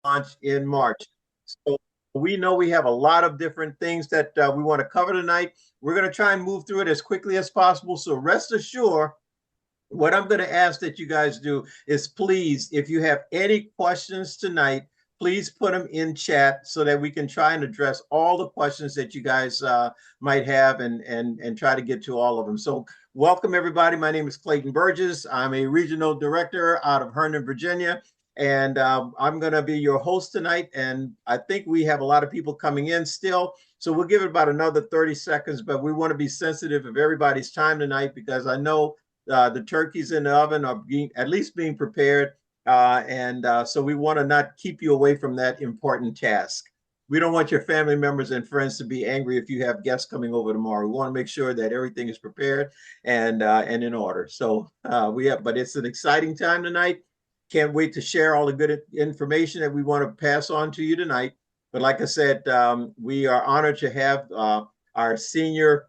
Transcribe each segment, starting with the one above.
launch in March. So we know we have a lot of different things that we want to cover tonight. We're going to try and move through it as quickly as possible. So rest assured, what I'm going to ask that you guys do is please, if you have any questions tonight, please put them in chat so that we can try and address all the questions that you guys might have and try to get to all of them. So welcome, everybody. My name is Clayton Bourges. I'm a regional director out of Herndon, Virginia. And I'm going to be your host tonight. And I think we have a lot of people coming in still. So we'll give it about another 30 seconds, but we want to be sensitive of everybody's time tonight because I know the turkeys in the oven are at least being prepared. So we want to not keep you away from that important task. We don't want your family members and friends to be angry if you have guests coming over tomorrow. We want to make sure that everything is prepared and in order. So but it's an exciting time tonight. Can't wait to share all the good information that we want to pass on to you tonight. But like I said, we are honored to have our senior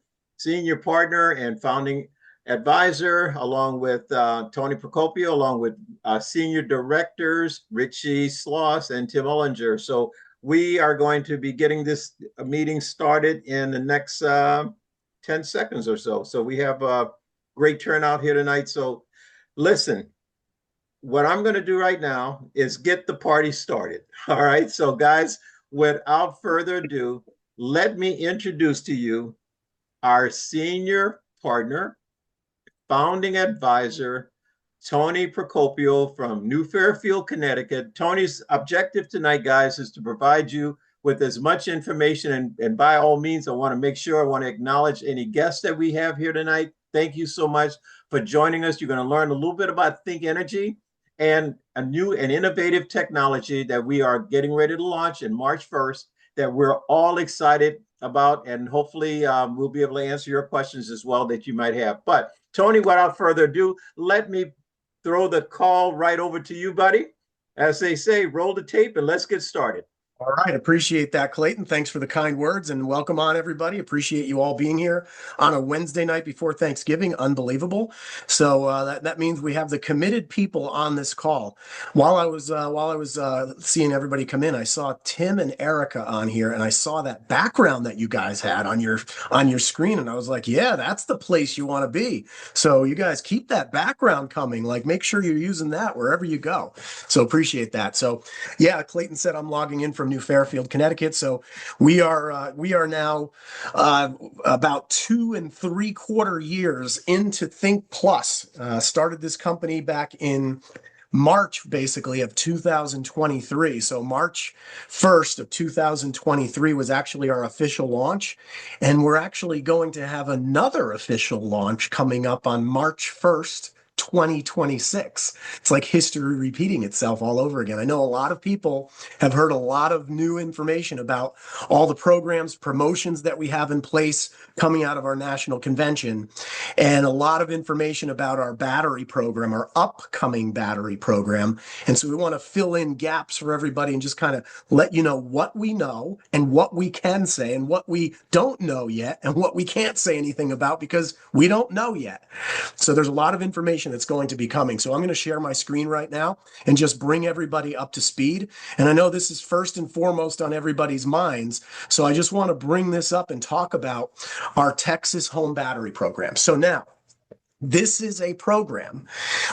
partner and founding advisor, along with Tony Procopio, along with senior directors, Rich Schloss and Tim Ulinger. So we are going to be getting this meeting started in the next 10 seconds or so. So we have a great turnout here tonight. So listen, what I'm going to do right now is get the party started. All right. So guys, without further ado, let me introduce to you our senior partner, founding advisor, Tony Procopio from New Fairfield, Connecticut. Tony's objective tonight, guys, is to provide you with as much information. And by all means, I want to acknowledge any guests that we have here tonight. Thank you so much for joining us. You're going to learn a little bit about Think Energy and a new and innovative technology that we are getting ready to launch in March 1st that we're all excited about. And hopefully we'll be able to answer your questions as well that you might have. But Tony, without further ado, let me throw the call right over to you, buddy. As they say, roll the tape and let's get started. All right. Appreciate that, Clayton. Thanks for the kind words and welcome on, everybody. Appreciate you all being here on a Wednesday night before Thanksgiving. Unbelievable. So that means we have the committed people on this call. While I was seeing everybody come in, I saw Tim and Erica on here, and I saw that background that you guys had on your screen, and I was like, yeah, that's the place you want to be. So you guys keep that background coming. Like, make sure you're using that wherever you go. So appreciate that. So yeah, Clayton said I'm logging in from New Fairfield, Connecticut. So we are now about 2 3/4 years into Think Plus. Started this company back in March, basically, of 2023. So March 1st of 2023 was actually our official launch. And we're actually going to have another official launch coming up on March 1st, 2026. It's like history repeating itself all over again. I know a lot of people have heard a lot of new information about all the programs, promotions that we have in place coming out of our national convention, and a lot of information about our battery program, our upcoming battery program. And so we want to fill in gaps for everybody and just kind of let you know what we know and what we can say and what we don't know yet and what we can't say anything about because we don't know yet. So there's a lot of information that's going to be coming. So I'm going to share my screen right now and just bring everybody up to speed. And I know this is first and foremost on everybody's minds. So I just want to bring this up and talk about our Texas home battery program. So now, this is a program.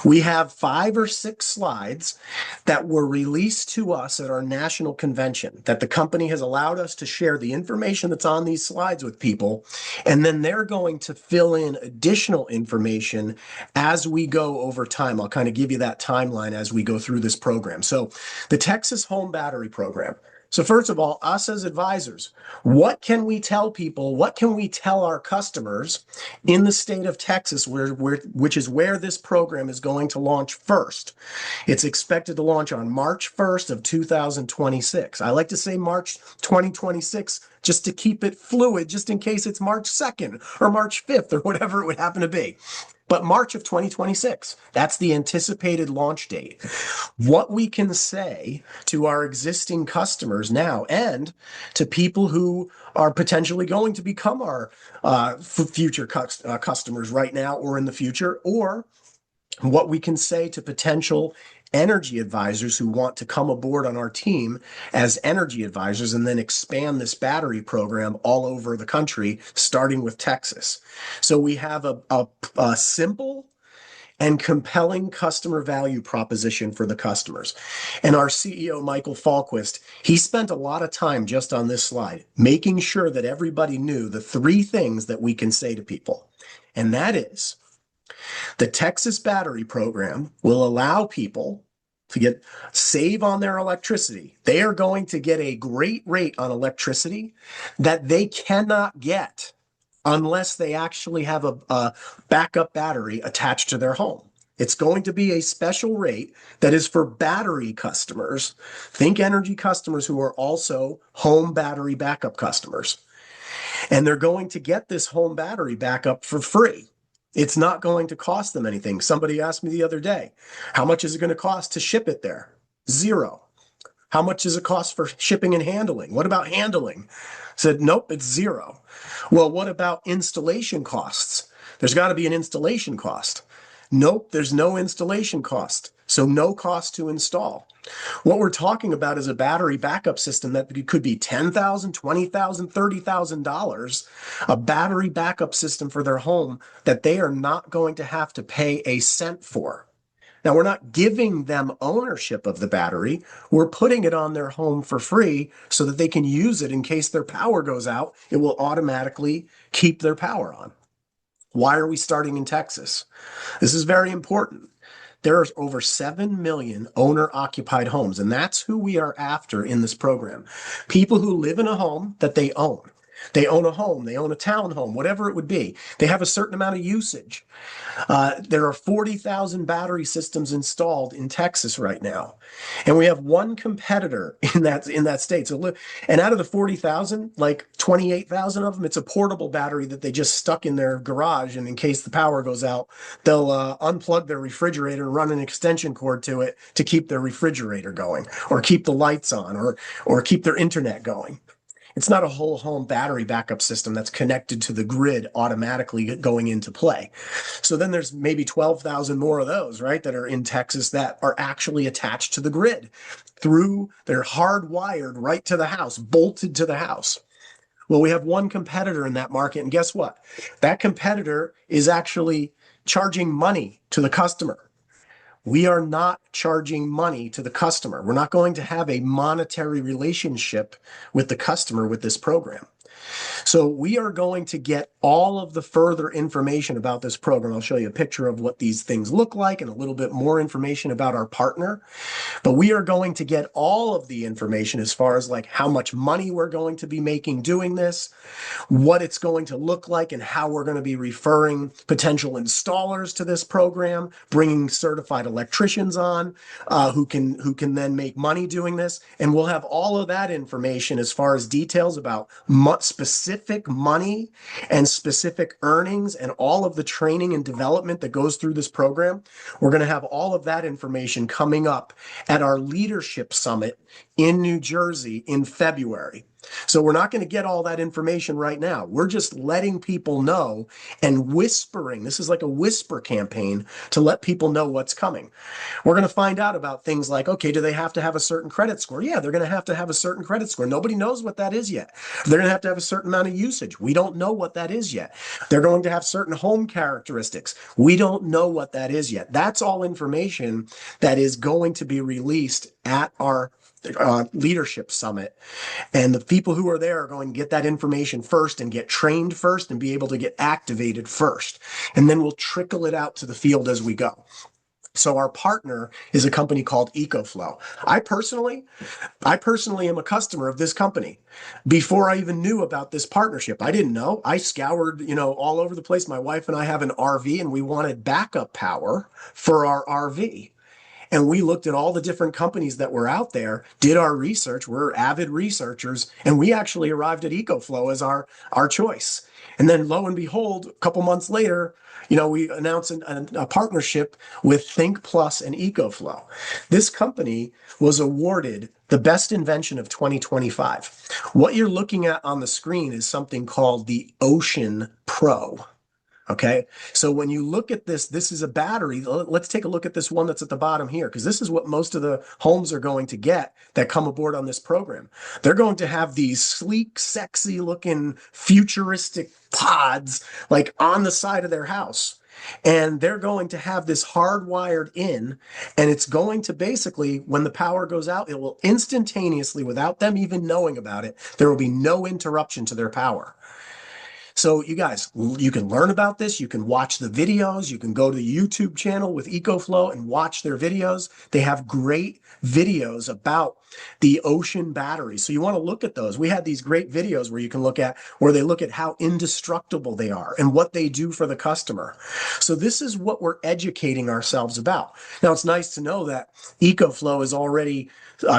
We have 5 or 6 slides that were released to us at our national convention that the company has allowed us to share the information that's on these slides with people. And then they're going to fill in additional information as we go over time. I'll kind of give you that timeline as we go through this program. So the Texas Home Battery Program. So first of all, us as advisors, what can we tell people? What can we tell our customers in the state of Texas, which is where this program is going to launch first? It's expected to launch on March 1st of 2026. I like to say March 2026 just to keep it fluid, just in case it's March 2nd or March 5th or whatever it would happen to be. But March of 2026, that's the anticipated launch date. What we can say to our existing customers now and to people who are potentially going to become our future customers right now or in the future, or what we can say to potential energy advisors who want to come aboard on our team as energy advisors and then expand this battery program all over the country, starting with Texas. So we have a simple and compelling customer value proposition for the customers. And our CEO, Michael Falquist, he spent a lot of time just on this slide, making sure that everybody knew the three things that we can say to people. And that is, the Texas battery program will allow people to save on their electricity. They are going to get a great rate on electricity that they cannot get unless they actually have a backup battery attached to their home. It's going to be a special rate that is for battery customers. Think energy customers who are also home battery backup customers. And they're going to get this home battery backup for free. It's not going to cost them anything. Somebody asked me the other day, how much is it going to cost to ship it there? $0. How much does it cost for shipping and handling? What about handling? I said, nope, it's $0. Well, what about installation costs? There's got to be an installation cost. Nope, there's no installation cost. So no cost to install. What we're talking about is a battery backup system that could be $10,000, $20,000, $30,000, a battery backup system for their home that they are not going to have to pay a cent for. Now, we're not giving them ownership of the battery. We're putting it on their home for free so that they can use it in case their power goes out. It will automatically keep their power on. Why are we starting in Texas? This is very important. There are over 7 million owner-occupied homes, and that's who we are after in this program. People who live in a home that they own. They own a home, they own a townhome, whatever it would be. They have a certain amount of usage. There are 40,000 battery systems installed in Texas right now. And we have one competitor in that state. And out of the 40,000, like 28,000 of them, it's a portable battery that they just stuck in their garage. And in case the power goes out, they'll unplug their refrigerator and run an extension cord to it to keep their refrigerator going, or keep the lights on, or keep their internet going. It's not a whole home battery backup system that's connected to the grid automatically going into play. So then there's maybe 12,000 more of those, right, that are in Texas that are actually attached to the grid they're hardwired right to the house, bolted to the house. Well, we have one competitor in that market, and guess what? That competitor is actually charging money to the customer. We are not charging money to the customer. We're not going to have a monetary relationship with the customer with this program. So we are going to get all of the further information about this program. I'll show you a picture of what these things look like and a little bit more information about our partner. But we are going to get all of the information as far as like how much money we're going to be making doing this, what it's going to look like, and how we're going to be referring potential installers to this program, bringing certified electricians on who can then make money doing this. And we'll have all of that information as far as details about specific money and specific earnings and all of the training and development that goes through this program. We're going to have all of that information coming up at our leadership summit in New Jersey in February. So we're not going to get all that information right now. We're just letting people know and whispering. This is like a whisper campaign to let people know what's coming. We're going to find out about things like, okay, do they have to have a certain credit score? Yeah, they're going to have a certain credit score. Nobody knows what that is yet. They're going to have a certain amount of usage. We don't know what that is yet. They're going to have certain home characteristics. We don't know what that is yet. That's all information that is going to be released at our leadership summit, and the people who are there are going to get that information first and get trained first and be able to get activated first, and then we'll trickle it out to the field as we go. So our partner is a company called EcoFlow. I personally am a customer of this company. Before I even knew about this partnership, I didn't know. I scoured, all over the place. My wife and I have an RV, and we wanted backup power for our RV. And we looked at all the different companies that were out there, did our research. We're avid researchers, and we actually arrived at EcoFlow as our choice. And then lo and behold, a couple months later, we announced a partnership with Think Plus and EcoFlow. This company was awarded the best invention of 2025. What you're looking at on the screen is something called the Ocean Pro. Okay. So when you look at this, this is a battery. Let's take a look at this one that's at the bottom here, because this is what most of the homes are going to get that come aboard on this program. They're going to have these sleek, sexy looking futuristic pods like on the side of their house. And they're going to have this hardwired in, and it's going to basically, when the power goes out, it will instantaneously, without them even knowing about it, there will be no interruption to their power. So you guys, you can learn about this. You can watch the videos. You can go to the YouTube channel with EcoFlow and watch their videos. They have great videos about the ocean batteries. So you want to look at those. We had these great videos where you can look at, where they look at how indestructible they are and what they do for the customer. So this is what we're educating ourselves about. Now, it's nice to know that EcoFlow is already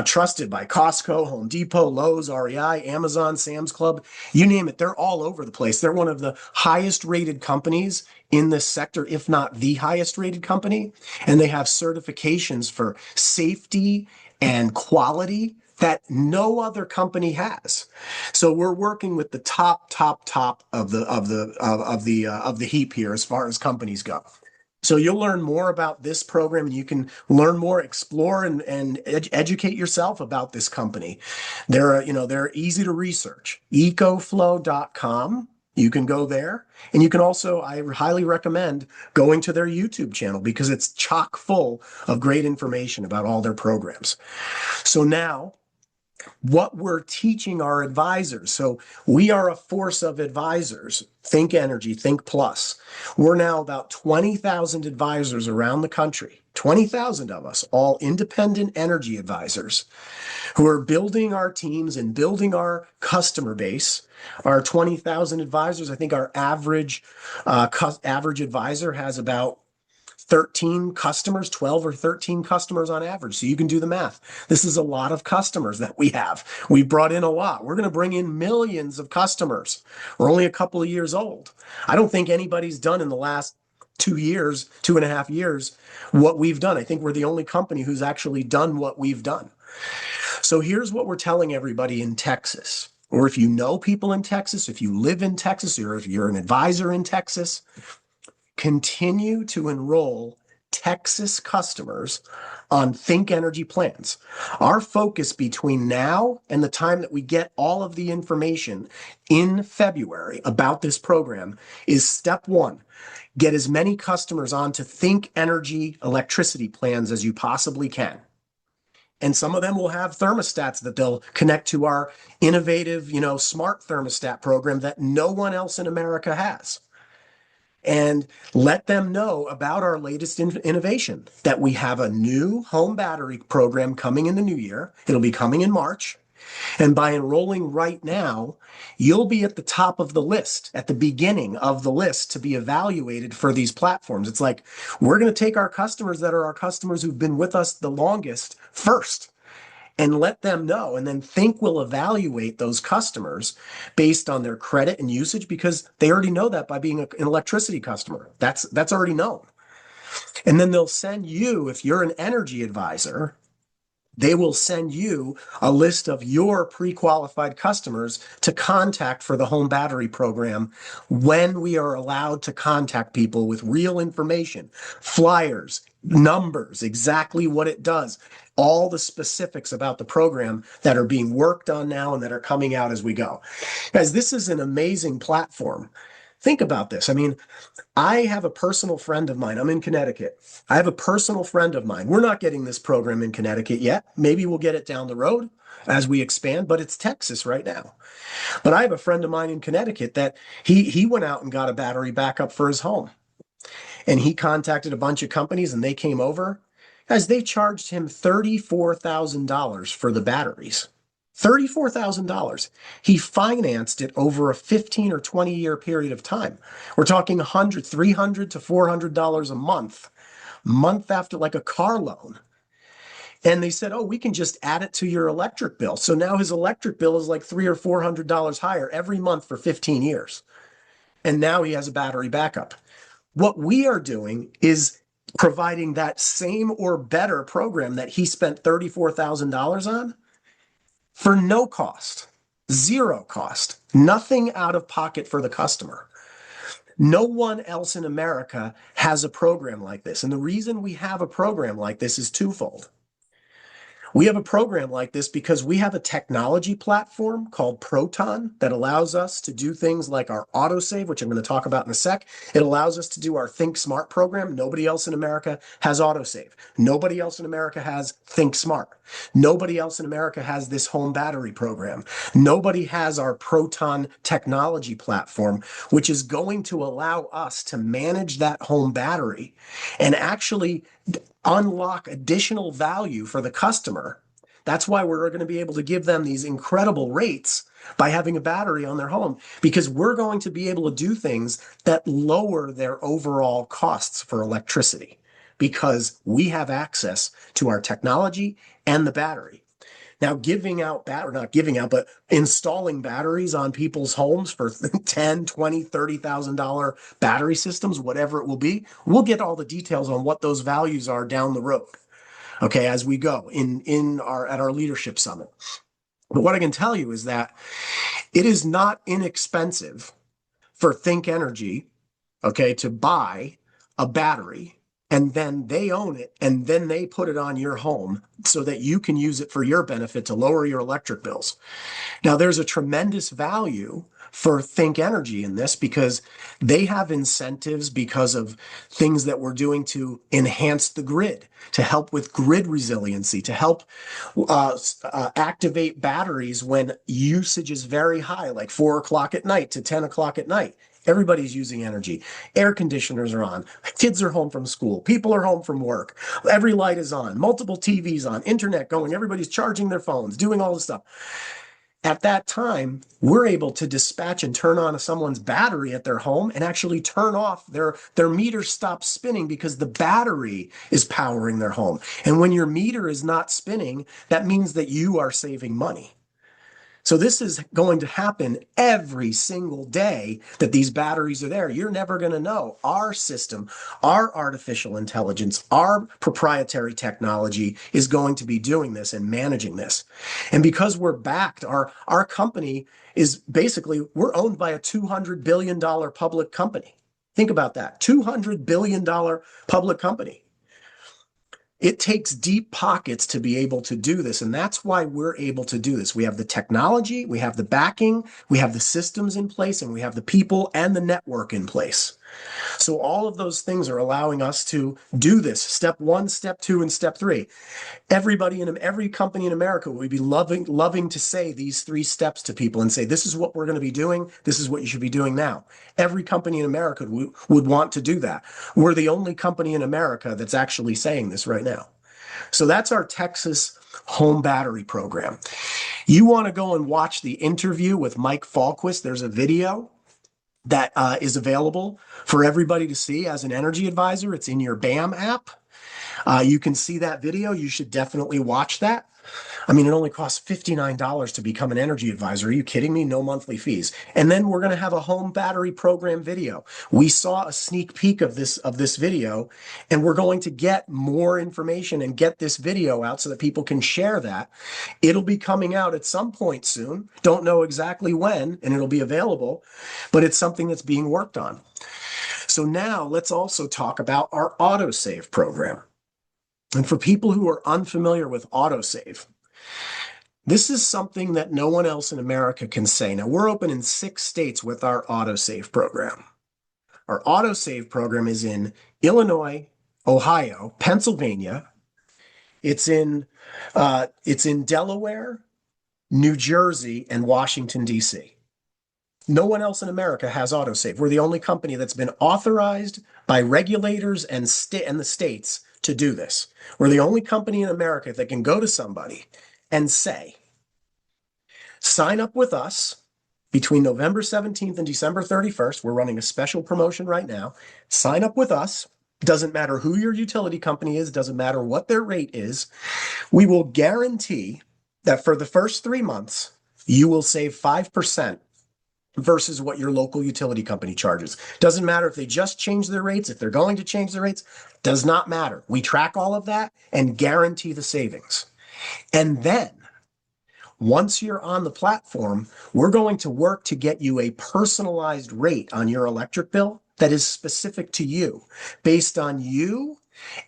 trusted by Costco, Home Depot, Lowe's, REI, Amazon, Sam's Club, you name it. They're all over the place. They're one of the highest rated companies in this sector, if not the highest rated company. And they have certifications for safety and quality that no other company has. So we're working with the top of the heap here as far as companies go. So you'll learn more about this program, and you can learn more, explore, and educate yourself about this company. They're easy to research. Ecoflow.com. You can go there, and you can also, I highly recommend going to their YouTube channel because it's chock full of great information about all their programs. So now, what we're teaching our advisors. So we are a force of advisors. Think Energy, Think Plus. We're now about 20,000 advisors around the country, 20,000 of us, all independent energy advisors who are building our teams and building our customer base. Our 20,000 advisors, I think our average advisor has about 13 customers, 12 or 13 customers on average. So you can do the math. This is a lot of customers that we have. We brought in a lot. We're going to bring in millions of customers. We're only a couple of years old. I don't think anybody's done in the last 2 years, 2.5 years, what we've done. I think we're the only company who's actually done what we've done. So here's what we're telling everybody in Texas, or if you know people in Texas, if you live in Texas, or if you're an advisor in Texas, continue to enroll Texas customers on Think Energy plans. Our focus between now and the time that we get all of the information in February about this program is step one. Get as many customers onto Think Energy electricity plans as you possibly can. And some of them will have thermostats that they'll connect to our innovative, smart thermostat program that no one else in America has. And let them know about our latest innovation, that we have a new home battery program coming in the new year. It'll be coming in March. And by enrolling right now, you'll be at the top of the list, at the beginning of the list to be evaluated for these platforms. It's like, we're going to take our customers that are our customers who've been with us the longest first and let them know. And then Think will evaluate those customers based on their credit and usage because they already know that by being an electricity customer. That's already known. And then they'll send you, if you're an energy advisor, they will send you a list of your pre-qualified customers to contact for the home battery program when we are allowed to contact people with real information, flyers, numbers, exactly what it does, all the specifics about the program that are being worked on now and that are coming out as we go. Guys, this is an amazing platform. Think about this. I mean, I have a personal friend of mine. I'm in Connecticut. I have a personal friend of mine. We're not getting this program in Connecticut yet. Maybe we'll get it down the road as we expand, but it's Texas right now. But I have a friend of mine in Connecticut that he went out and got a battery backup for his home. And he contacted a bunch of companies and they came over. Guys, they charged him $34,000 for the batteries. $34,000. He financed it over a 15 or 20 year period of time. We're talking $300 to $400 a month after, like a car loan. And they said, oh, we can just add it to your electric bill. So now his electric bill is like $300 or $400 higher every month for 15 years. And now he has a battery backup. What we are doing is providing that same or better program that he spent $34,000 on for no cost, zero cost, nothing out of pocket for the customer. No one else in America has a program like this. And the reason we have a program like this is twofold. We have a program like this because we have a technology platform called Proton that allows us to do things like our autosave, which I'm going to talk about in a sec. It allows us to do our Think Smart program. Nobody else in America has autosave. Nobody else in America has Think Smart. Nobody else in America has this home battery program. Nobody has our Proton technology platform, which is going to allow us to manage that home battery and actually unlock additional value for the customer. That's why we're going to be able to give them these incredible rates by having a battery on their home, because we're going to be able to do things that lower their overall costs for electricity because we have access to our technology and the battery. Now, not giving out, but installing batteries on people's homes for $10, $20, $30,000 battery systems, whatever it will be, we'll get all the details on what those values are down the road. Okay, as we go at our leadership summit. But what I can tell you is that it is not inexpensive for Think Energy, okay, to buy a battery and then they own it and then they put it on your home so that you can use it for your benefit to lower your electric bills. Now, there's a tremendous value for Think Energy in this because they have incentives because of things that we're doing to enhance the grid, to help with grid resiliency, to help activate batteries when usage is very high, like 4 o'clock at night to 10 o'clock at night. Everybody's using energy. Air conditioners are on. Kids are home from school. People are home from work. Every light is on. Multiple TVs on. Internet going. Everybody's charging their phones, doing all this stuff. At that time, we're able to dispatch and turn on someone's battery at their home and actually turn off their meter stops spinning because the battery is powering their home. And when your meter is not spinning, that means that you are saving money. So this is going to happen every single day that these batteries are there. You're never going to know. Our system, our artificial intelligence, our proprietary technology is going to be doing this and managing this. And because we're backed, our company is basically, we're owned by a $200 billion public company. Think about that, $200 billion public company. It takes deep pockets to be able to do this, and that's why we're able to do this. We have the technology, we have the backing, we have the systems in place, and we have the people and the network in place. So all of those things are allowing us to do this. Step 1, step 2, and step 3. Everybody in every company in America would be loving to say these 3 steps to people and say, this is what we're going to be doing. This is what you should be doing now. Every company in America would want to do that. We're the only company in America that's actually saying this right now. So that's our Texas home battery program. You want to go and watch the interview with Mike Falquist. There's a video that is available for everybody to see as an energy advisor. It's in your BAM app. You can see that video. You should definitely watch that. I mean, it only costs $59 to become an energy advisor. Are you kidding me? No monthly fees. And then we're going to have a home battery program video. We saw a sneak peek of this video, and we're going to get more information and get this video out so that people can share that. It'll be coming out at some point soon. Don't know exactly when, and it'll be available, but it's something that's being worked on. So now let's also talk about our autosave program. And for people who are unfamiliar with autosave, this is something that no one else in America can say. Now, we're open in 6 states with our autosave program. Our autosave program is in Illinois, Ohio, Pennsylvania. It's in Delaware, New Jersey, and Washington, D.C. No one else in America has autosave. We're the only company that's been authorized by regulators and the states to do this. We're the only company in America that can go to somebody and say, sign up with us between November 17th and December 31st. We're running a special promotion right now. Sign up with us. Doesn't matter who your utility company is, doesn't matter what their rate is. We will guarantee that for the first 3 months, you will save 5% versus what your local utility company charges. Doesn't matter if they just change their rates, if they're going to change their rates, does not matter. We track all of that and guarantee the savings. And then once you're on the platform, we're going to work to get you a personalized rate on your electric bill that is specific to you based on you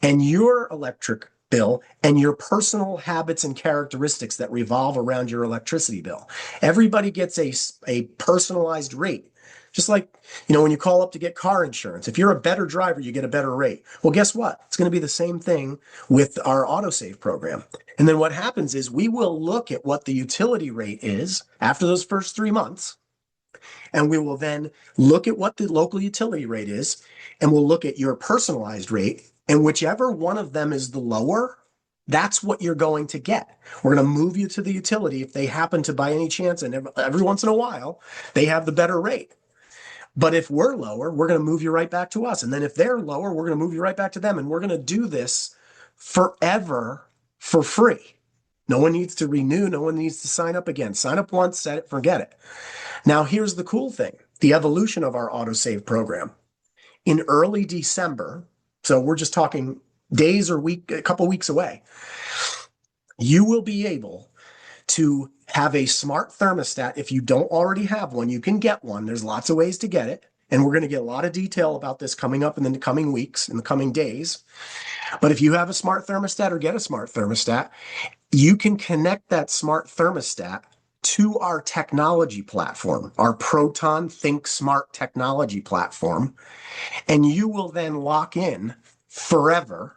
and your electric bill and your personal habits and characteristics that revolve around your electricity bill. Everybody gets a personalized rate. Just like, when you call up to get car insurance, if you're a better driver, you get a better rate. Well, guess what? It's going to be the same thing with our autosave program. And then what happens is we will look at what the utility rate is after those first 3 months. And we will then look at what the local utility rate is, and we'll look at your personalized rate. And whichever one of them is the lower, that's what you're going to get. We're going to move you to the utility if they happen to, by any chance, and every once in a while, they have the better rate. But if we're lower, we're going to move you right back to us. And then if they're lower, we're going to move you right back to them. And we're going to do this forever for free. No one needs to renew. No one needs to sign up again. Sign up once, set it, forget it. Now, here's the cool thing, the evolution of our autosave program. In early December, so we're just talking days or a couple weeks away, you will be able to have a smart thermostat. If you don't already have one, you can get one. There's lots of ways to get it. And we're going to get a lot of detail about this coming up in the coming weeks, in the coming days. But if you have a smart thermostat or get a smart thermostat, you can connect that smart thermostat to our technology platform, our Proton Think Smart technology platform. And you will then lock in forever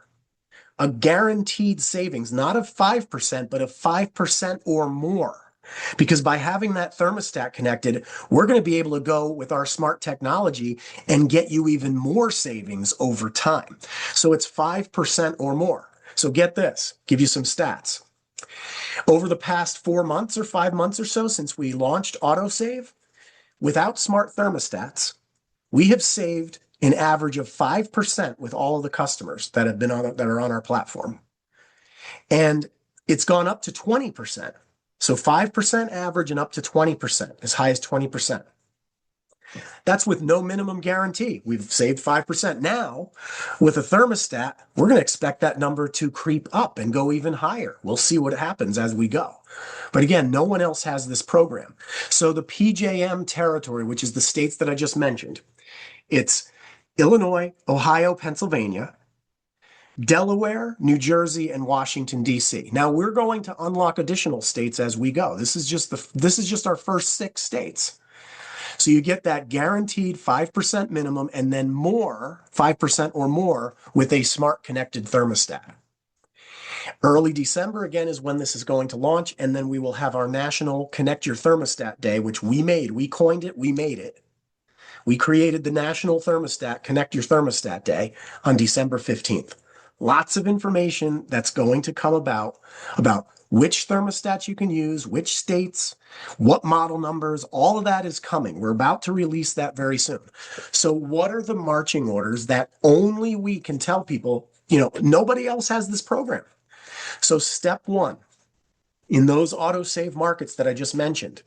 a guaranteed savings, not of 5%, but of 5% or more. Because by having that thermostat connected, we're going to be able to go with our smart technology and get you even more savings over time. So it's 5% or more. So get this, give you some stats. Over the past 4 months or 5 months or so since we launched AutoSave, without smart thermostats, we have saved an average of 5% with all of the customers that are on our platform. And it's gone up to 20%. So 5% average and up to 20%, as high as 20%. That's with no minimum guarantee. We've saved 5%. Now, with a thermostat, we're going to expect that number to creep up and go even higher. We'll see what happens as we go. But again, no one else has this program. So the PJM territory, which is the states that I just mentioned, it's Illinois, Ohio, Pennsylvania, Delaware, New Jersey, and Washington, D.C. Now we're going to unlock additional states as we go. This is just our first 6 states. So you get that guaranteed 5% minimum and then more, 5% or more, with a smart connected thermostat. Early December, again, is when this is going to launch. And then we will have our National Connect Your Thermostat Day, which we made. We coined it. We made it. We created the National Thermostat Connect Your Thermostat Day on December 15th. Lots of information that's going to come about which thermostats you can use, which states, what model numbers, all of that is coming. We're about to release that very soon. So what are the marching orders that only we can tell people, nobody else has this program. So step 1, in those autosave markets that I just mentioned,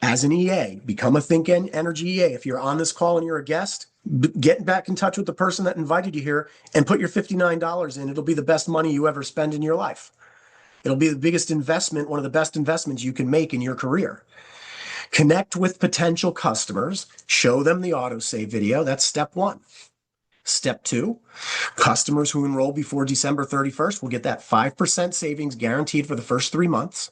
as an EA, become a Think Energy EA. If you're on this call and you're a guest, get back in touch with the person that invited you here and put your $59 in. It'll be the best money you ever spend in your life. It'll be the biggest investment, one of the best investments you can make in your career. Connect with potential customers, show them the autosave video. That's step 1. Step 2, customers who enroll before December 31st will get that 5% savings guaranteed for the first 3 months.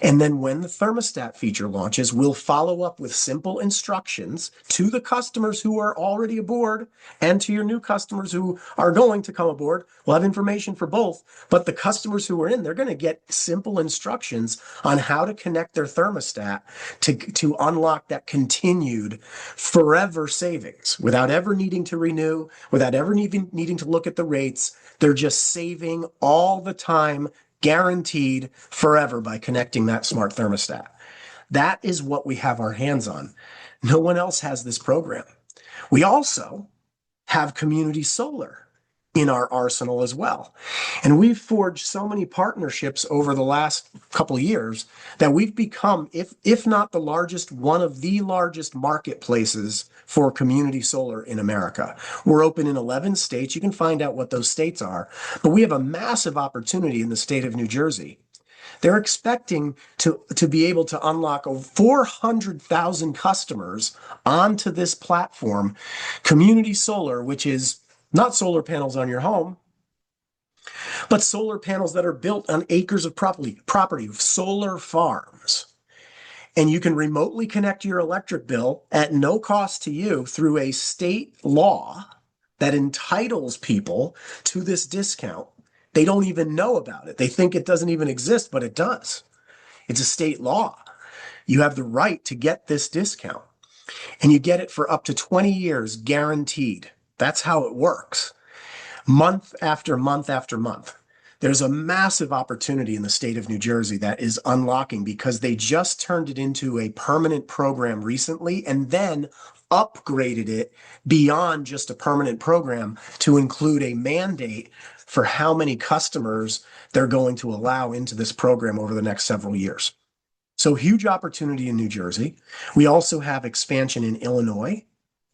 And then when the thermostat feature launches, we'll follow up with simple instructions to the customers who are already aboard and to your new customers who are going to come aboard. We'll have information for both, but the customers who are in, they're going to get simple instructions on how to connect their thermostat to unlock that continued forever savings without ever needing to renew, without ever needing to look at the rates. They're just saving all the time, guaranteed forever by connecting that smart thermostat. That is what we have our hands on. No one else has this program. We also have community solar in our arsenal as well. And we've forged so many partnerships over the last couple of years that we've become, if not the largest, one of the largest marketplaces for community solar in America. We're open in 11 states. You can find out what those states are. But we have a massive opportunity in the state of New Jersey They're expecting to be able to unlock over 400,000 customers onto this platform, community solar, which is not solar panels on your home, but solar panels that are built on acres of property, solar farms. And you can remotely connect your electric bill at no cost to you through a state law that entitles people to this discount. They don't even know about it. They think it doesn't even exist, but it does. It's a state law. You have the right to get this discount, and you get it for up to 20 years guaranteed. That's how it works. Month after month after month. There's a massive opportunity in the state of New Jersey that is unlocking because they just turned it into a permanent program recently and then upgraded it beyond just a permanent program to include a mandate for how many customers they're going to allow into this program over the next several years. So huge opportunity in New Jersey. We also have expansion in Illinois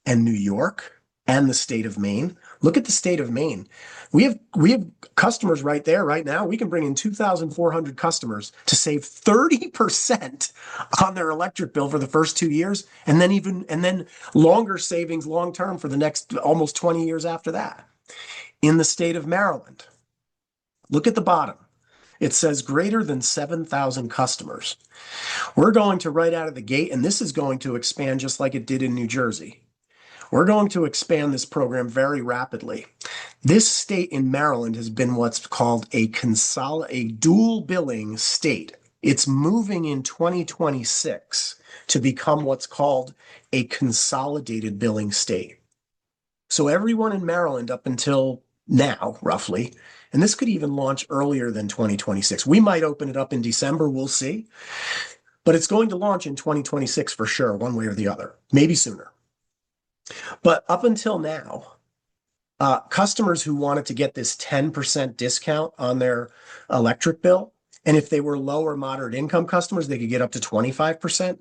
and New York and the state of Maine. Look at the state of Maine. We have customers right there right now. We can bring in 2,400 customers to save 30% on their electric bill for the first 2 years, and then longer savings long term for the next almost 20 years after that. In the state of Maryland, look at the bottom. It says greater than 7,000 customers. We're going to right out of the gate, and this is going to expand just like it did in New Jersey. We're going to expand this program very rapidly. This state in Maryland has been what's called a dual billing state. It's moving in 2026 to become what's called a consolidated billing state. So everyone in Maryland up until now, roughly, and this could even launch earlier than 2026. We might open it up in December, we'll see. But it's going to launch in 2026 for sure, one way or the other, maybe sooner. But up until now, customers who wanted to get this 10% discount on their electric bill, and if they were low or moderate income customers, they could get up to 25%.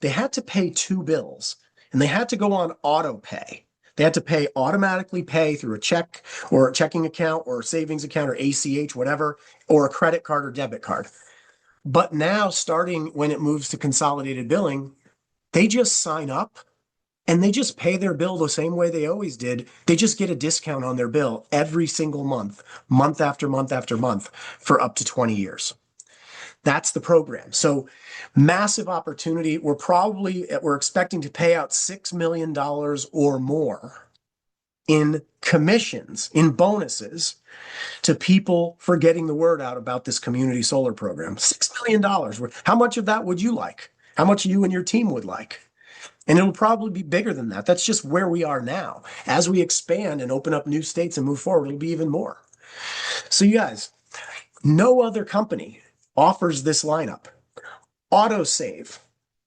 They had to pay two bills, and they had to go on auto pay. They had to automatically pay through a check or a checking account or a savings account or ACH, whatever, or a credit card or debit card. But now, starting when it moves to consolidated billing, they just sign up and they just pay their bill the same way they always did. They just get a discount on their bill every single month, month after month after month, for up to 20 years. That's the program. So massive opportunity. We're expecting to pay out $6 million or more in commissions, in bonuses to people for getting the word out about this community solar program. $6 million. How much of that would you like? How much you and your team would like? And it'll probably be bigger than that. That's just where we are now. As we expand and open up new states and move forward, it'll be even more. So you guys, no other company offers this lineup. Autosave.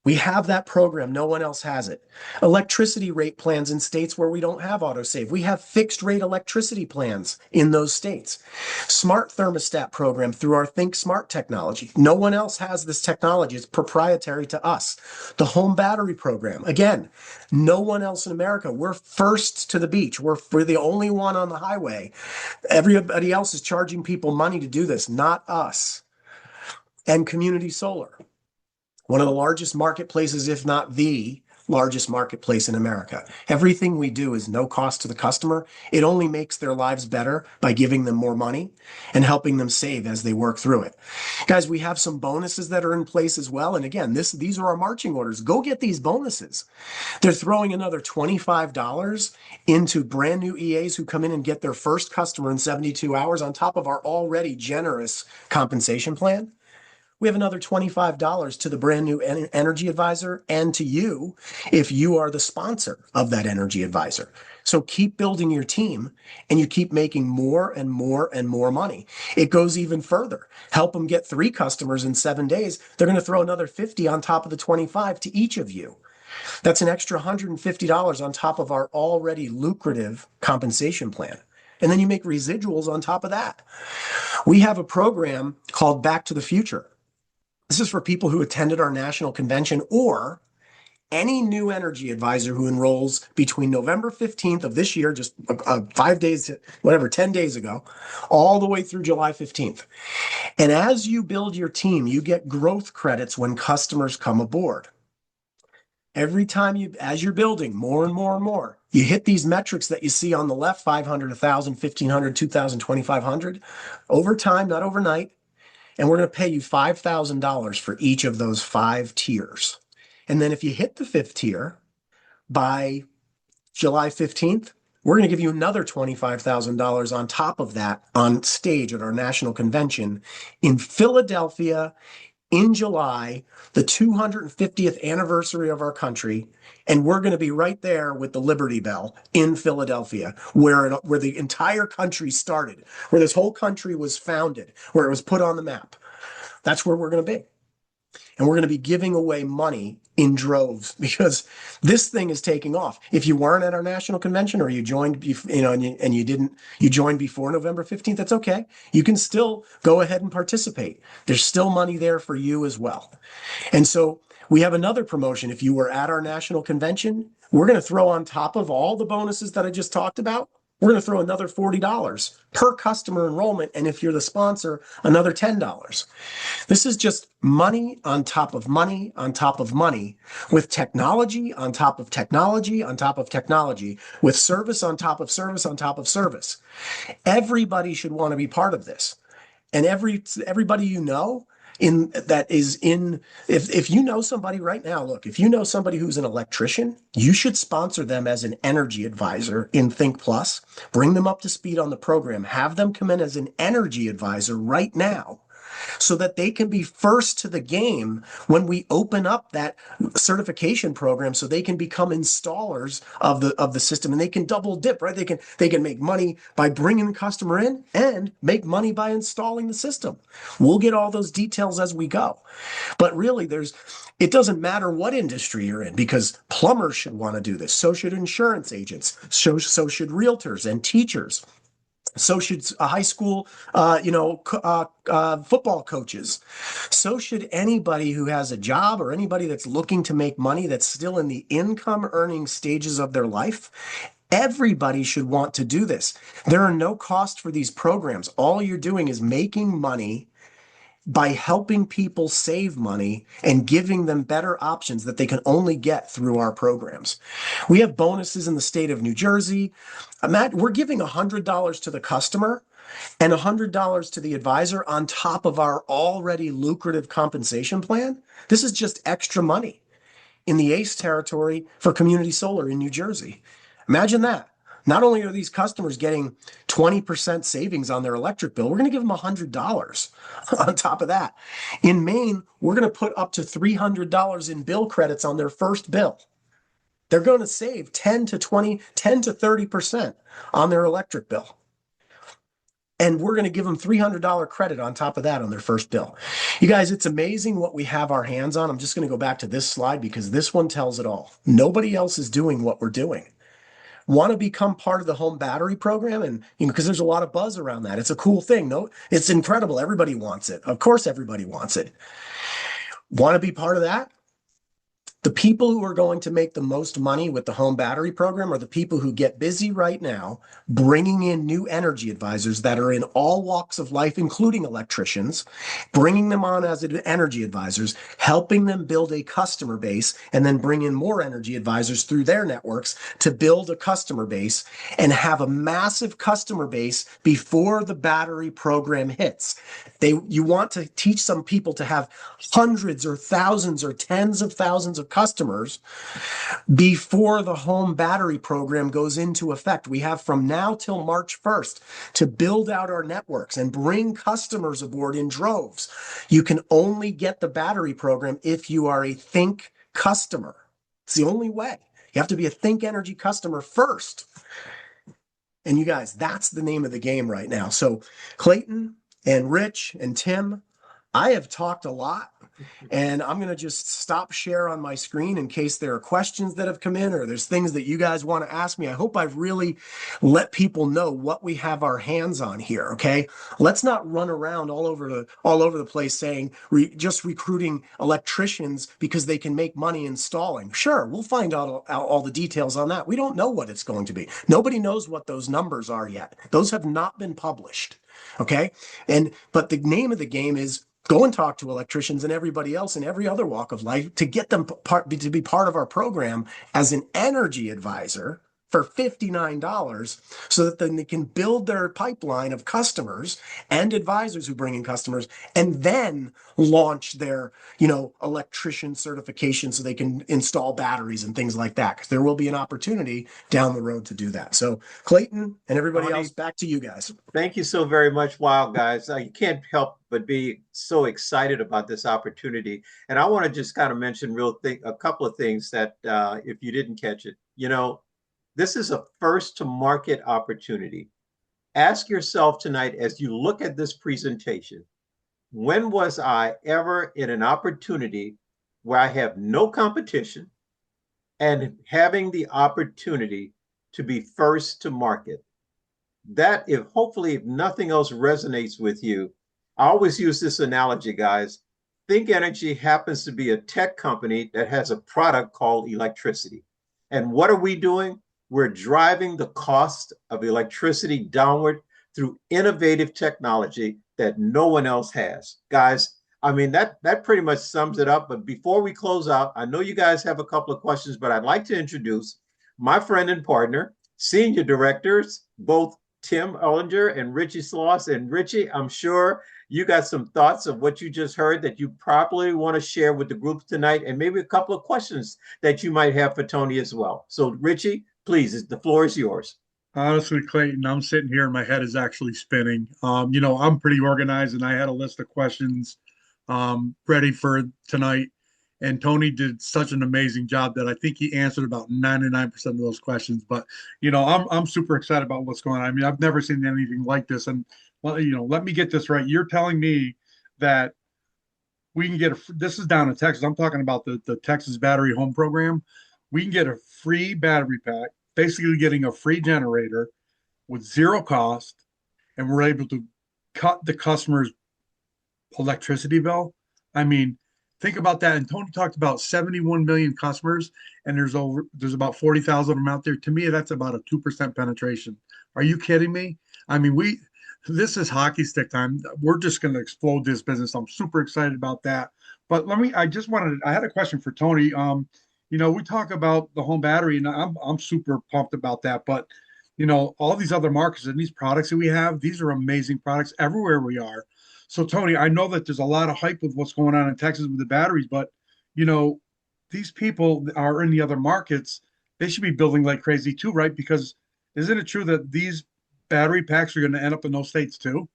We have that program. No one else has it. Electricity rate plans in states where we don't have autosave. We have fixed rate electricity plans in those states. Smart thermostat program through our Think Smart technology. No one else has this technology. It's proprietary to us. The home battery program. Again, no one else in America. We're first to the beach. We're the only one on the highway. Everybody else is charging people money to do this, not us. And community solar. One of the largest marketplaces, if not the largest marketplace in America. Everything we do is no cost to the customer. It only makes their lives better by giving them more money and helping them save as they work through it. Guys, we have some bonuses that are in place as well. And again, these are our marching orders. Go get these bonuses. They're throwing another $25 into brand new EAs who come in and get their first customer in 72 hours on top of our already generous compensation plan. We have another $25 to the brand new energy advisor and to you if you are the sponsor of that energy advisor. So keep building your team and you keep making more and more and more money. It goes even further. Help them get 3 customers in 7 days. They're going to throw another 50 on top of the 25 to each of you. That's an extra $150 on top of our already lucrative compensation plan. And then you make residuals on top of that. We have a program called Back to the Future. This is for people who attended our national convention or any new energy advisor who enrolls between November 15th of this year, just 5 days, whatever, 10 days ago, all the way through July 15th. And as you build your team, you get growth credits when customers come aboard. Every time as you're building more and more and more, you hit these metrics that you see on the left, 500, 1,000, 1,500, 2,000, 2,500, over time, not overnight. And we're going to pay you $5,000 for each of those 5 tiers. And then if you hit the 5th tier by July 15th, we're going to give you another $25,000 on top of that on stage at our national convention in Philadelphia in July, the 250th anniversary of our country. And we're going to be right there with the Liberty Bell in Philadelphia, where the entire country started, where this whole country was founded, where it was put on the map. That's where we're going to be. And we're going to be giving away money in droves because this thing is taking off. If you weren't at our national convention or you joined, and you joined before November 15th, that's okay. You can still go ahead and participate. There's still money there for you as well. And so we have another promotion. If you were at our national convention, we're going to throw on top of all the bonuses that I just talked about, we're going to throw another $40 per customer enrollment. And if you're the sponsor, another $10. This is just money on top of money on top of money, with technology on top of technology on top of technology, with service on top of service on top of service. Everybody should want to be part of this. And everybody if you know somebody right now, look, if you know somebody who's an electrician, you should sponsor them as an energy advisor in Think Plus. Bring them up to speed on the program. Have them come in as an energy advisor right now, so that they can be first to the game when we open up that certification program, so they can become installers of the system, and they can double dip, right? They can make money by bringing the customer in and make money by installing the system. We'll get all those details as we go. But really, it doesn't matter what industry you're in, because plumbers should want to do this. So should insurance agents. So should realtors and teachers. So should high school, football coaches. So should anybody who has a job or anybody that's looking to make money that's still in the income earning stages of their life. Everybody should want to do this. There are no costs for these programs. All you're doing is making money by helping people save money and giving them better options that they can only get through our programs. We have bonuses in the state of New Jersey. Matt, we're giving $100 to the customer and $100 to the advisor on top of our already lucrative compensation plan. This is just extra money in the ACE territory for community solar in New Jersey. Imagine that. Not only are these customers getting 20% savings on their electric bill, we're going to give them $100 on top of that. In Maine, we're going to put up to $300 in bill credits on their first bill. They're going to save 10 to 30% on their electric bill. And we're going to give them $300 credit on top of that on their first bill. You guys, it's amazing what we have our hands on. I'm just going to go back to this slide because this one tells it all. Nobody else is doing what we're doing. Want to become part of the home battery program? And because there's a lot of buzz around that. It's a cool thing. No, it's incredible. Everybody wants it. Of course, everybody wants it. Want to be part of that? The people who are going to make the most money with the home battery program are the people who get busy right now bringing in new energy advisors that are in all walks of life, including electricians, bringing them on as energy advisors, helping them build a customer base, and then bring in more energy advisors through their networks to build a customer base and have a massive customer base before the battery program hits. You want to teach some people to have hundreds or thousands or tens of thousands of customers before the home battery program goes into effect. We have from now till March 1st to build out our networks and bring customers aboard in droves. You can only get the battery program if you are a Think customer. It's the only way. You have to be a Think Energy customer first. And you guys, that's the name of the game right now. So Clayton and Rich and Tim, I have talked a lot. And I'm going to just stop share on my screen in case there are questions that have come in or there's things that you guys want to ask me. I hope I've really let people know what we have our hands on here. Okay. Let's not run around all over the place saying just recruiting electricians because they can make money installing. Sure, we'll find out all the details on that. We don't know what it's going to be. Nobody knows what those numbers are yet. Those have not been published. Okay. But the name of the game is go and talk to electricians and everybody else in every other walk of life to get them to be part of our program as an energy advisor for $59 so that then they can build their pipeline of customers and advisors who bring in customers and then launch their, electrician certification so they can install batteries and things like that. Because there will be an opportunity down the road to do that. So Clayton and everybody Tony, else, back to you guys. thank you so very much. Wow, guys. You can't help but be so excited about this opportunity. And I want to just kind of mention a couple of things that if you didn't catch it, this is a first to market opportunity. Ask yourself tonight as you look at this presentation, when was I ever in an opportunity where I have no competition and having the opportunity to be first to market? That, if hopefully if nothing else resonates with you, I always use this analogy, guys. Think Energy happens to be a tech company that has a product called electricity. And what are we doing? We're driving the cost of electricity downward through innovative technology that no one else has. Guys, I mean, that pretty much sums it up. But before we close out, I know you guys have a couple of questions, but I'd like to introduce my friend and partner, senior directors, both Tim Ulinger and Richie Schloss. And Richie, I'm sure you got some thoughts of what you just heard that you probably want to share with the group tonight, and maybe a couple of questions that you might have for Tony as well. So Richie, please, the floor is yours. Honestly, Clayton, I'm sitting here and my head is actually spinning. I'm pretty organized and I had a list of questions ready for tonight. And Tony did such an amazing job that I think he answered about 99% of those questions. But, I'm super excited about what's going on. I mean, I've never seen anything like this. And, well, let me get this right. You're telling me that we can get this is down in Texas. I'm talking about the Texas Battery Home Program. We can get a free battery pack, basically getting a free generator with zero cost, and we're able to cut the customer's electricity bill. I mean, think about that. And Tony talked about 71 million customers, and there's about 40,000 of them out there. To me, that's about a 2% penetration. Are you kidding me? I mean, this is hockey stick time. We're just going to explode this business. I'm super excited about that. But I had a question for Tony. We talk about the home battery, and I'm super pumped about that. But all these other markets and these products that we have, these are amazing products everywhere we are. So Tony, I know that there's a lot of hype with what's going on in Texas with the batteries, but these people are in the other markets. They should be building like crazy too, right? Because isn't it true that these battery packs are going to end up in those states too?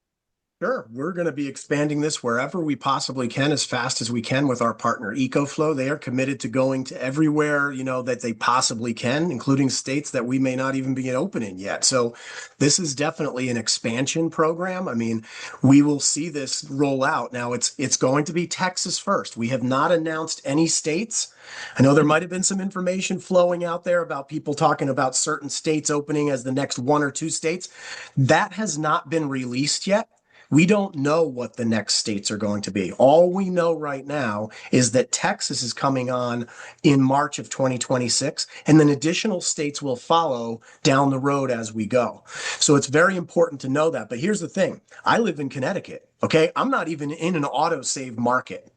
Sure. We're going to be expanding this wherever we possibly can as fast as we can with our partner EcoFlow. They are committed to going to everywhere, that they possibly can, including states that we may not even be open in yet. So this is definitely an expansion program. I mean, we will see this roll out. Now it's going to be Texas first. We have not announced any states. I know there might have been some information flowing out there about people talking about certain states opening as the next one or two states. That has not been released yet. We don't know what the next states are going to be. All we know right now is that Texas is coming on in March of 2026, and then additional states will follow down the road as we go. So it's very important to know that. But here's the thing. I live in Connecticut, okay? I'm not even in an autosave market.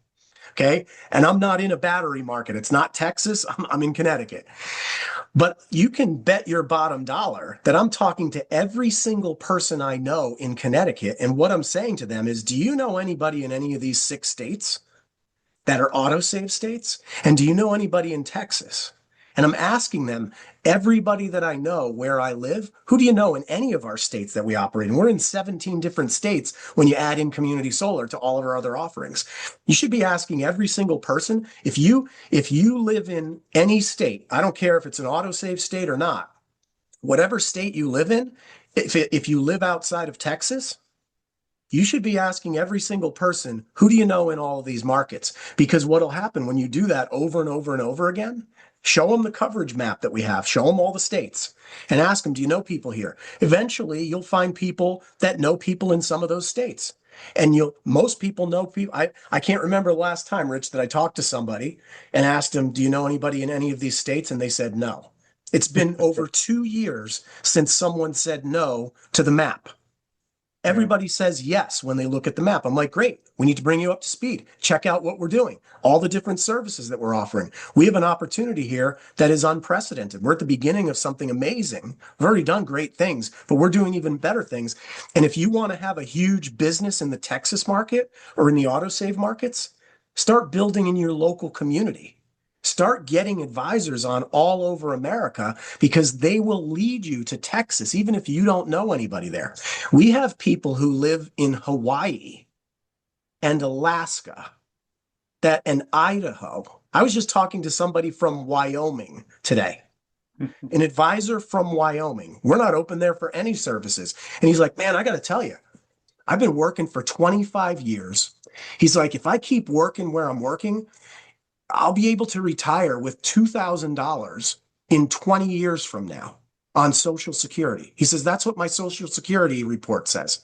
Okay. And I'm not in a battery market. It's not Texas. I'm in Connecticut. But you can bet your bottom dollar that I'm talking to every single person I know in Connecticut. And what I'm saying to them is, do you know anybody in any of these 6 states that are autosave states? And do you know anybody in Texas? And I'm asking them, everybody that I know where I live, who do you know in any of our states that we operate in? We're in 17 different states when you add in community solar to all of our other offerings. You should be asking every single person, if you live in any state, I don't care if it's an autosave state or not, whatever state you live in, if you live outside of Texas, you should be asking every single person, who do you know in all of these markets? Because what'll happen when you do that over and over and over again, show them the coverage map that we have, show them all the states, and ask them, do you know people here? Eventually, you'll find people that know people in some of those states. And most people know people. I can't remember the last time, Rich, that I talked to somebody and asked them, do you know anybody in any of these states? And they said no. It's been over 2 years since someone said no to the map. Everybody says yes when they look at the map. I'm like, great, we need to bring you up to speed. Check out what we're doing, all the different services that we're offering. We have an opportunity here that is unprecedented. We're at the beginning of something amazing. We've already done great things, but we're doing even better things. And if you want to have a huge business in the Texas market or in the autosave markets, start building in your local community. Start getting advisors on all over America because they will lead you to Texas, even if you don't know anybody there. We have people who live in Hawaii and Alaska and Idaho. I was just talking to somebody from Wyoming today, an advisor from Wyoming. We're not open there for any services. And he's like, man, I got to tell you, I've been working for 25 years. He's like, if I keep working where I'm working, I'll be able to retire with $2,000 in 20 years from now on Social Security. He says, that's what my Social Security report says.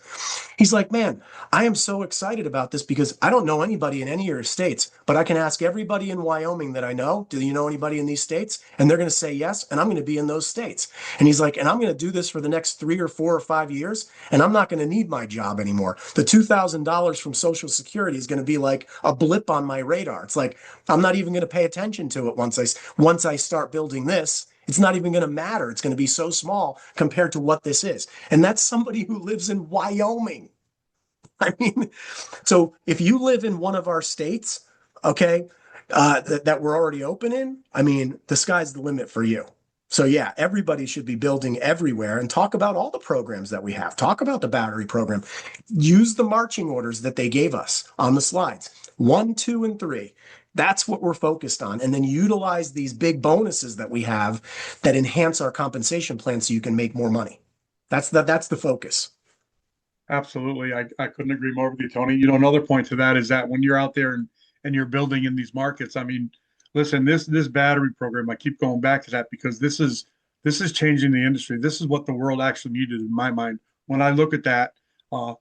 He's like, man, I am so excited about this because I don't know anybody in any of your states, but I can ask everybody in Wyoming that I know, do you know anybody in these states? And they're going to say yes, and I'm going to be in those states. And he's like, and I'm going to do this for the next 3 or 4 or 5 years, and I'm not going to need my job anymore. The $2,000 from Social Security is going to be like a blip on my radar. It's like, I'm not even going to pay attention to it once I start building this. It's not even going to matter. It's going to be so small compared to what this is. And that's somebody who lives in Wyoming. I mean, so if you live in one of our states, okay, that we're already open in, I mean, the sky's the limit for you. So yeah, everybody should be building everywhere and talk about all the programs that we have. Talk about the battery program. Use the marching orders that they gave us on the slides. 1, 2, and 3. That's what we're focused on. And then utilize these big bonuses that we have that enhance our compensation plan so you can make more money. That's the focus. Absolutely. I couldn't agree more with you, Tony. You know, another point to that is that when you're out there and you're building in these markets, I mean, listen, this battery program, I keep going back to that because this is changing the industry. This is what the world actually needed in my mind. When I look at that,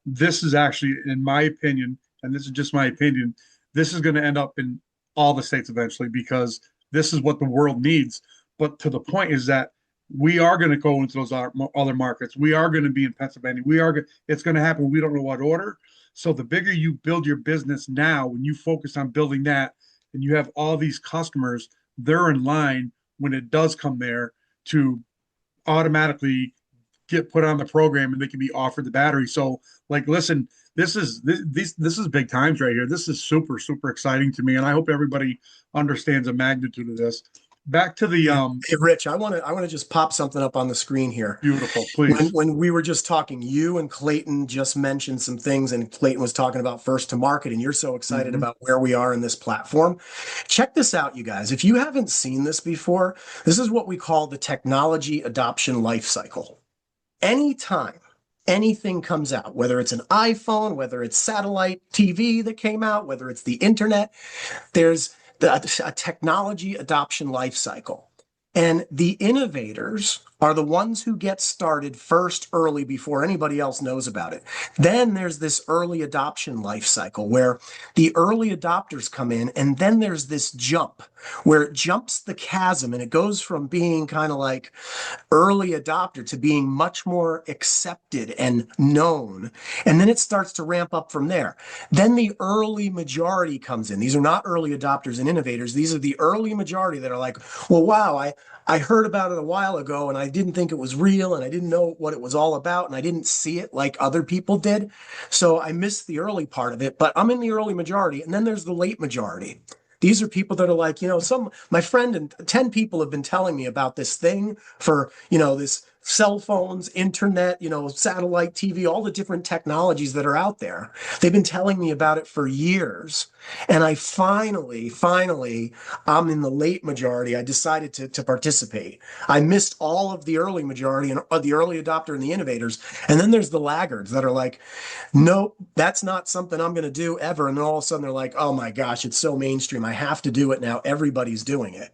this is actually, in my opinion, and this is just my opinion, this is going to end up in all the states eventually because this is what the world needs. But to the point is that we are going to go into those other markets. We are going to be in Pennsylvania. It's going to happen. We don't know what order. So the bigger you build your business now, when you focus on building that and you have all these customers, they're in line when it does come there to automatically get put on the program and they can be offered the battery. So like, listen, this is big times right here. This is super, super exciting to me. And I hope everybody understands the magnitude of this. Back to the Hey, Rich, I want to just pop something up on the screen here. Beautiful, please. When we were just talking, you and Clayton just mentioned some things, and Clayton was talking about first to market, and you're so excited about where we are in this platform. Check this out, you guys. If you haven't seen this before, this is what we call the technology adoption life cycle. Anytime anything comes out, whether it's an iPhone, whether it's satellite TV that came out, whether it's the internet, there's a technology adoption life cycle. And the innovators are the ones who get started first early before anybody else knows about it. Then there's this early adoption life cycle where the early adopters come in, and then there's this jump where it jumps the chasm and it goes from being kind of like early adopter to being much more accepted and known. And then it starts to ramp up from there. Then the early majority comes in. These are not early adopters and innovators. These are the early majority that are like, well, wow, I heard about it a while ago and I didn't think it was real and I didn't know what it was all about and I didn't see it like other people did. So I missed the early part of it, but I'm in the early majority. And then there's the late majority. These are people that are like, my friend and 10 people have been telling me about this thing for, this cell phones, internet, satellite TV, all the different technologies that are out there. They've been telling me about it for years. And I finally, I'm in the late majority. I decided to participate. I missed all of the early majority and the early adopter and the innovators. And then there's the laggards that are like, nope, that's not something I'm going to do ever. And then all of a sudden they're like, oh my gosh, it's so mainstream. I have to do it now. Everybody's doing it.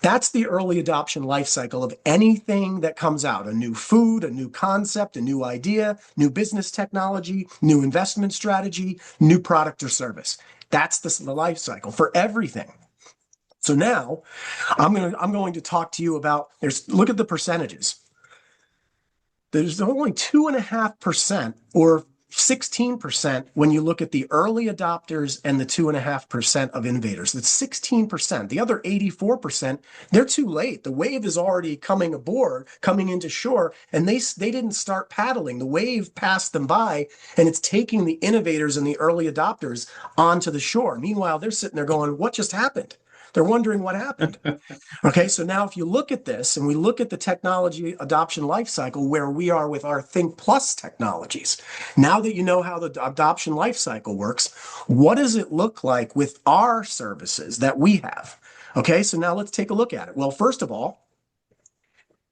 That's the early adoption life cycle of anything that comes out, a new food, a new concept, a new idea, new business technology, new investment strategy, new product or service. That's the life cycle for everything. So now I'm going to talk to you about, look at the percentages. There's only 2.5% or 16% when you look at the early adopters and the 2.5% of innovators. That's 16%. The other 84%, they're too late. The wave is already coming into shore, and they didn't start paddling. The wave passed them by, and it's taking the innovators and the early adopters onto the shore. Meanwhile, they're sitting there going, what just happened? They're wondering what happened. Okay, so now if you look at this and we look at the technology adoption life cycle where we are with our Think Plus technologies, now that you know how the adoption life cycle works, what does it look like with our services that we have? Okay, so now let's take a look at it. Well, first of all,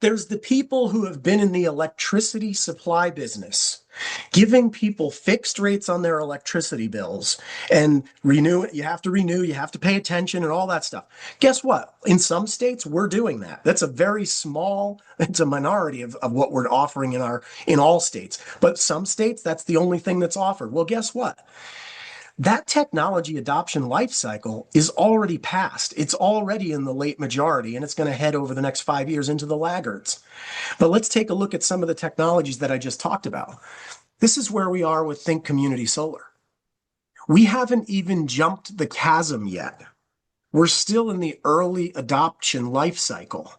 there's the people who have been in the electricity supply business, giving people fixed rates on their electricity bills and renew it. You have to pay attention and all that stuff. Guess what? In some states, we're doing that. That's it's a minority of what we're offering in all states. But some states, that's the only thing that's offered. Well, guess what? That technology adoption life cycle is already past. It's already in the late majority, and it's going to head over the next 5 years into the laggards. But let's take a look at some of the technologies that I just talked about. This is where we are with Think Community Solar. We haven't even jumped the chasm yet. We're still in the early adoption life cycle.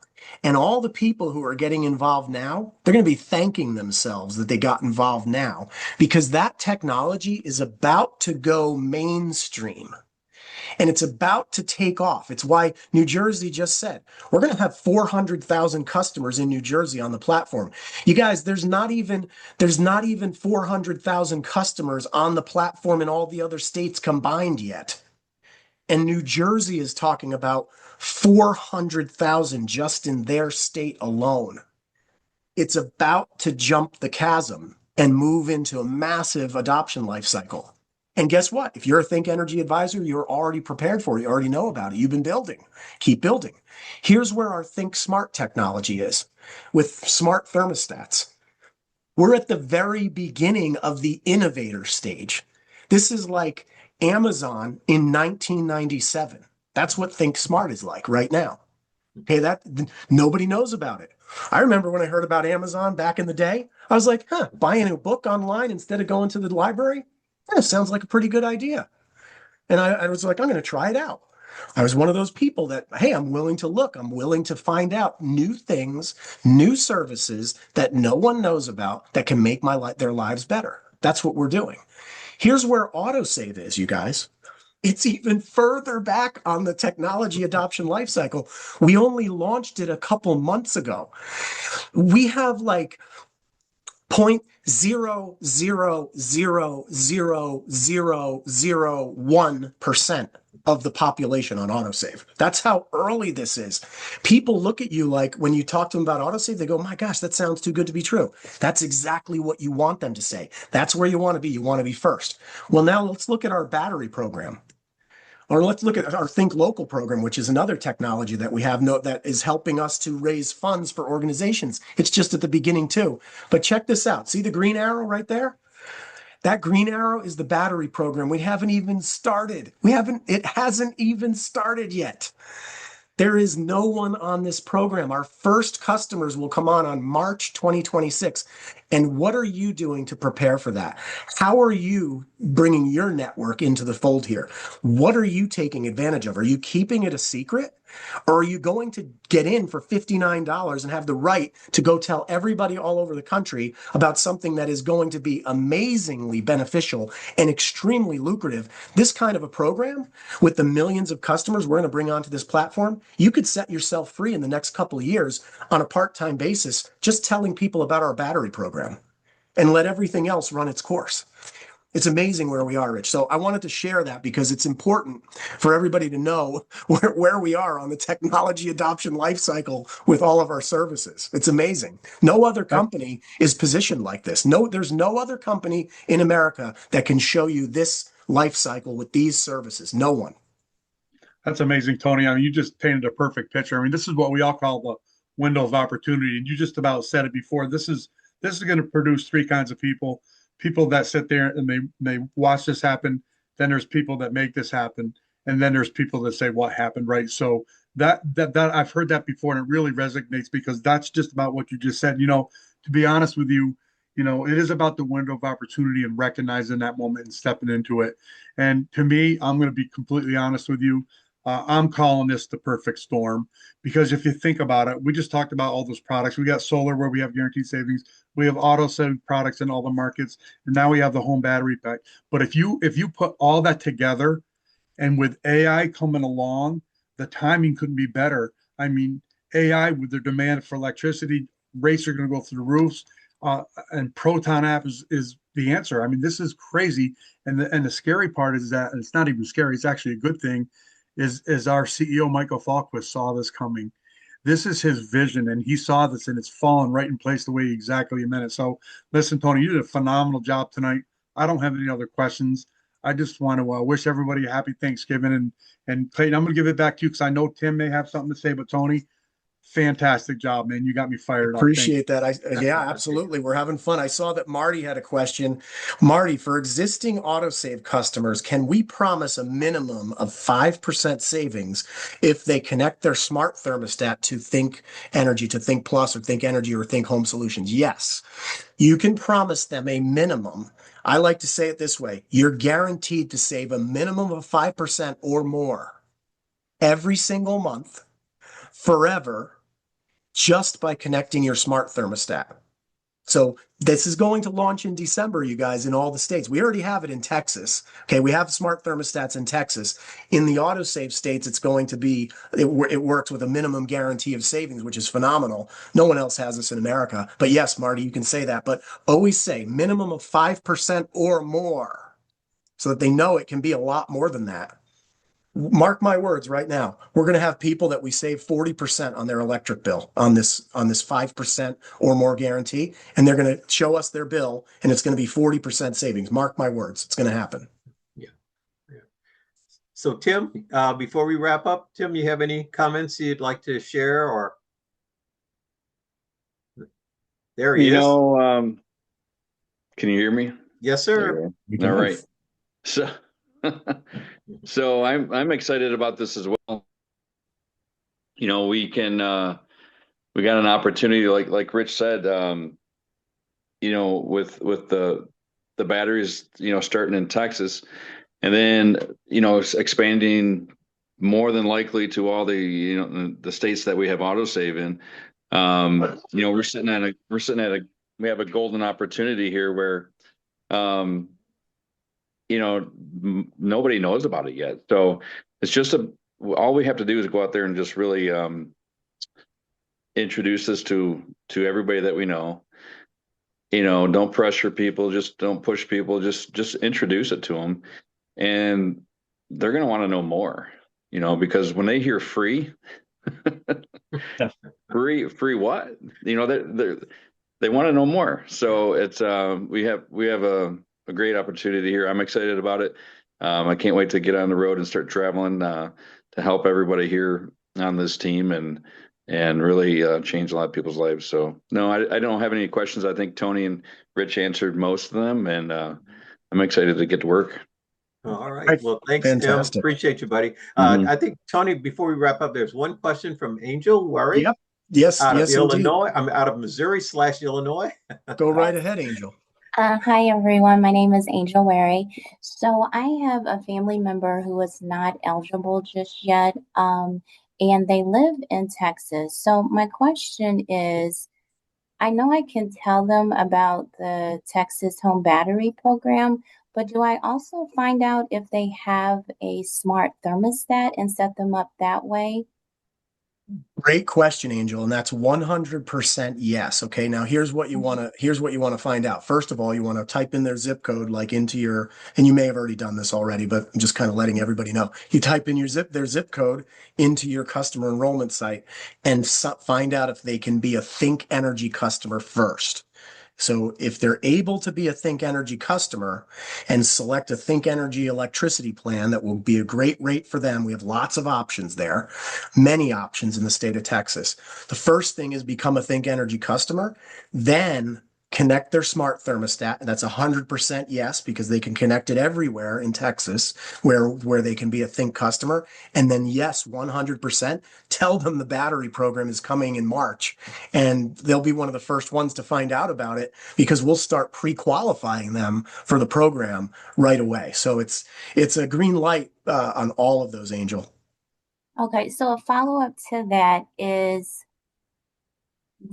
And all the people who are getting involved now, they're going to be thanking themselves that they got involved now because that technology is about to go mainstream and it's about to take off. It's why New Jersey just said, we're going to have 400,000 customers in New Jersey on the platform. You guys, there's not even 400,000 customers on the platform in all the other states combined yet. And New Jersey is talking about 400,000 just in their state alone. It's about to jump the chasm and move into a massive adoption life cycle. And guess what? If you're a Think Energy advisor, you're already prepared for it. You already know about it. You've been building. Keep building. Here's where our Think Smart technology is with smart thermostats. We're at the very beginning of the innovator stage. This is like Amazon in 1997. That's what Think Smart is like right now. Okay, that nobody knows about it. I remember when I heard about Amazon back in the day, I was like, buying a book online instead of going to the library? That sounds like a pretty good idea. And I was like, I'm going to try it out. I was one of those people that, hey, I'm willing to look. I'm willing to find out new things, new services that no one knows about that can make their lives better. That's what we're doing. Here's where autosave is, you guys. It's even further back on the technology adoption lifecycle. We only launched it a couple months ago. We have like 0.0000001% of the population on autosave. That's how early this is. People look at you like when you talk to them about autosave, they go, my gosh, that sounds too good to be true. That's exactly what you want them to say. That's where you want to be. You want to be first. Well, now let's look at our battery program. Or let's look at our Think Local program, which is another technology that we have that is helping us to raise funds for organizations. It's just at the beginning too. But check this out. See the green arrow right there? That green arrow is the battery program. We haven't even started. It hasn't even started yet. There is no one on this program. Our first customers will come on March 2026. And what are you doing to prepare for that? How are you bringing your network into the fold here? What are you taking advantage of? Are you keeping it a secret? Or are you going to get in for $59 and have the right to go tell everybody all over the country about something that is going to be amazingly beneficial and extremely lucrative. This kind of a program with the millions of customers we're going to bring onto this platform, you could set yourself free in the next couple of years on a part-time basis, just telling people about our battery program and let everything else run its course. It's amazing where we are, Rich. So I wanted to share that because it's important for everybody to know where we are on the technology adoption life cycle with all of our services. It's amazing. No other company is positioned like this. No, there's no other company in America that can show you this life cycle with these services. No one. That's amazing, Tony. I mean, you just painted a perfect picture. I mean, this is what we all call the window of opportunity. And you just about said it before. This is going to produce three kinds of people. People that sit there and they watch this happen. Then there's people that make this happen. And then there's people that say what happened, right? So that I've heard that before, and it really resonates because that's just about what you just said. To be honest with you, it is about the window of opportunity and recognizing that moment and stepping into it. And to me, I'm going to be completely honest with you. I'm calling this the perfect storm because if you think about it, we just talked about all those products. We got solar where we have guaranteed savings. We have auto saving products in all the markets, and now we have the home battery pack. But if you put all that together, and with AI coming along, the timing couldn't be better. I mean, AI with their demand for electricity, rates are going to go through the roofs, and Proton app is the answer. I mean, this is crazy, and the scary part is that, and it's not even scary. It's actually a good thing. Is our CEO Michael Falquist saw this coming. This is his vision, and he saw this, and it's fallen right in place the way exactly he meant it. So, listen, Tony, you did a phenomenal job tonight. I don't have any other questions. I just want to wish everybody a happy Thanksgiving, and Clayton, I'm going to give it back to you because I know Tim may have something to say, but Tony, fantastic job, man. You got me fired up. Appreciate that. Yeah, absolutely. We're having fun. I saw that Marty had a question. Marty, for existing autosave customers, can we promise a minimum of 5% savings if they connect their smart thermostat to Think Energy, to Think Plus or Think Energy or Think Home Solutions? Yes, you can promise them a minimum. I like to say it this way. You're guaranteed to save a minimum of 5% or more every single month forever just by connecting your smart thermostat. So this is going to launch in December, you guys, in all the states. We already have it in Texas. Okay, we have smart thermostats in Texas. In the autosave states, it's going to be, it works with a minimum guarantee of savings, which is phenomenal. No one else has this in America. But yes, Marty, you can say that. But always say minimum of 5% or more so that they know it can be a lot more than that. Mark my words right now. We're going to have people that we save 40% on their electric bill on this 5% or more guarantee, and they're going to show us their bill, and it's going to be 40% savings. Mark my words, it's going to happen. Yeah. So Tim, before we wrap up, Tim, you have any comments you'd like to share? Or there he is. Can you hear me? Yes, sir. All right. So I'm excited about this as well. We got an opportunity like Rich said, with the batteries, starting in Texas and then, expanding more than likely to all the, the states that we have autosave in. We have a golden opportunity here where, nobody knows about it yet. So it's just all we have to do is go out there and just really introduce this to everybody that we know. Don't pressure people, just don't push people, just introduce it to them. And they're going to want to know more, because when they hear free, free what? They want to know more. So it's we have a great opportunity here. I'm excited about it. I can't wait to get on the road and start traveling to help everybody here on this team and really change a lot of people's lives. So no, I don't have any questions. I think Tony and Rich answered most of them, and I'm excited to get to work. All right. Well, thanks, Fantastic. Tim. Appreciate you, buddy. Mhm. I think, Tony, before we wrap up, there's one question from Angel Worry. Yep. Yes. Out Yes. of Illinois. I'm out of Missouri/Illinois. Go right ahead, Angel. Hi, everyone. My name is Angel Wary. So I have a family member who is not eligible just yet. and they live in Texas. So my question is, I know I can tell them about the Texas Home Battery Program, but do I also find out if they have a smart thermostat and set them up that way? Great question, Angel, and that's 100% yes. Okay, now here's what you want to find out. First of all, you want to type in their zip code like into your, and you may have already done this already, but I'm just kind of letting everybody know. You type in their zip code into your customer enrollment site and find out if they can be a Think Energy customer first. So if they're able to be a Think Energy customer and select a Think Energy electricity plan, that will be a great rate for them. We have lots of options there, many options in the state of Texas. The first thing is become a Think Energy customer, then connect their smart thermostat. That's 100% yes, because they can connect it everywhere in Texas where they can be a Think customer. And then yes, 100% tell them the battery program is coming in March, and they'll be one of the first ones to find out about it because we'll start pre-qualifying them for the program right away. So it's a green light on all of those, Angel. Okay, so a follow-up to that is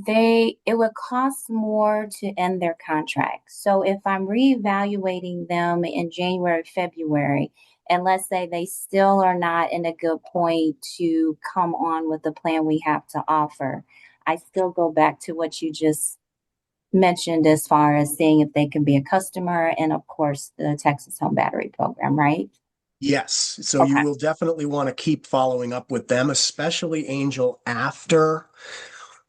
it would cost more to end their contract. So if I'm reevaluating them in January, February, and let's say they still are not in a good point to come on with the plan we have to offer, I still go back to what you just mentioned as far as seeing if they can be a customer and of course the Texas Home Battery Program, right? Yes. So you Okay. will definitely want to keep following up with them, especially Angel, after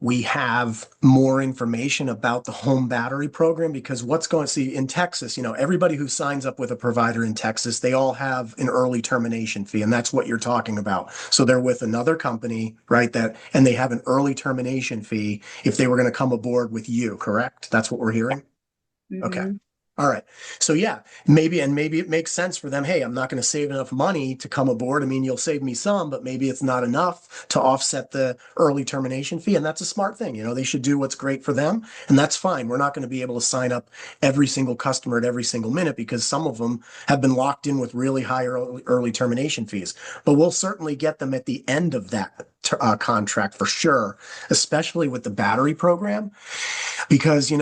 we have more information about the home battery program, because what's going to see in Texas, everybody who signs up with a provider in Texas, they all have an early termination fee. And that's what you're talking about. So they're with another company, right? And they have an early termination fee if they were going to come aboard with you, correct? That's what we're hearing. Okay. Mm-hmm. All right. So yeah, maybe it makes sense for them. Hey, I'm not going to save enough money to come aboard. I mean, you'll save me some, but maybe it's not enough to offset the early termination fee. And that's a smart thing. They should do what's great for them. And that's fine. We're not going to be able to sign up every single customer at every single minute because some of them have been locked in with really high early termination fees. But we'll certainly get them at the end of that contract for sure, especially with the battery program, because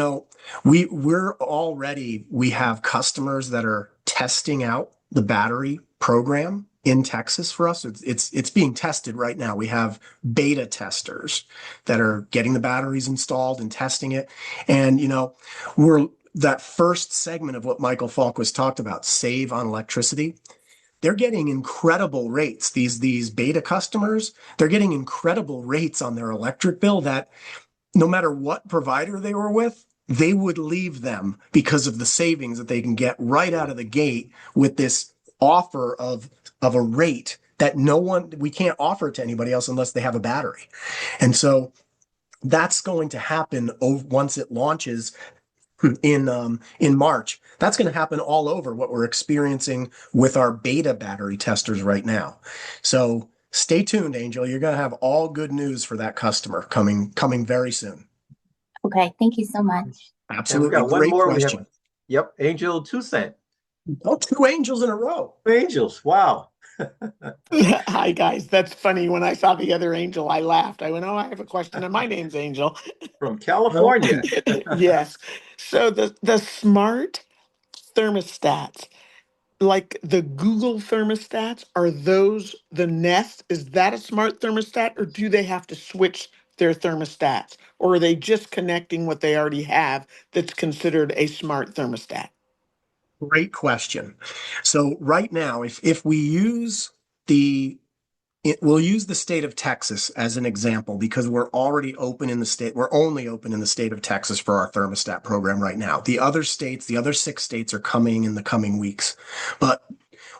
we have customers that are testing out the battery program in Texas for us. It's being tested right now. We have beta testers that are getting the batteries installed and testing it. And we're that first segment of what Michael Falk was talked about, save on electricity. They're getting incredible rates. These beta customers, they're getting incredible rates on their electric bill that no matter what provider they were with, they would leave them because of the savings that they can get right out of the gate with this offer of a rate that we can't offer to anybody else unless they have a battery. And so that's going to happen once it launches in March. That's going to happen all over what we're experiencing with our beta battery testers right now. So stay tuned, Angel. You're going to have all good news for that customer coming very soon. Okay, thank you so much. And we Absolutely. got one Great more. question. Yep, Angel Toussaint. Oh, two angels in a row. Angels, wow. Hi, guys. That's funny. When I saw the other Angel, I laughed. I went, "Oh, I have a question, and my name's Angel." From California. Yes. So the smart thermostats, like the Google thermostats, are those the Nest? Is that a smart thermostat, or do they have to switch their thermostats, or are they just connecting what they already have that's considered a smart thermostat? Great question. So right now, if we use we'll use the state of Texas as an example because we're already open in the state. We're only open in the state of Texas for our thermostat program right now. The other states, the other 6 states are coming in the coming weeks, but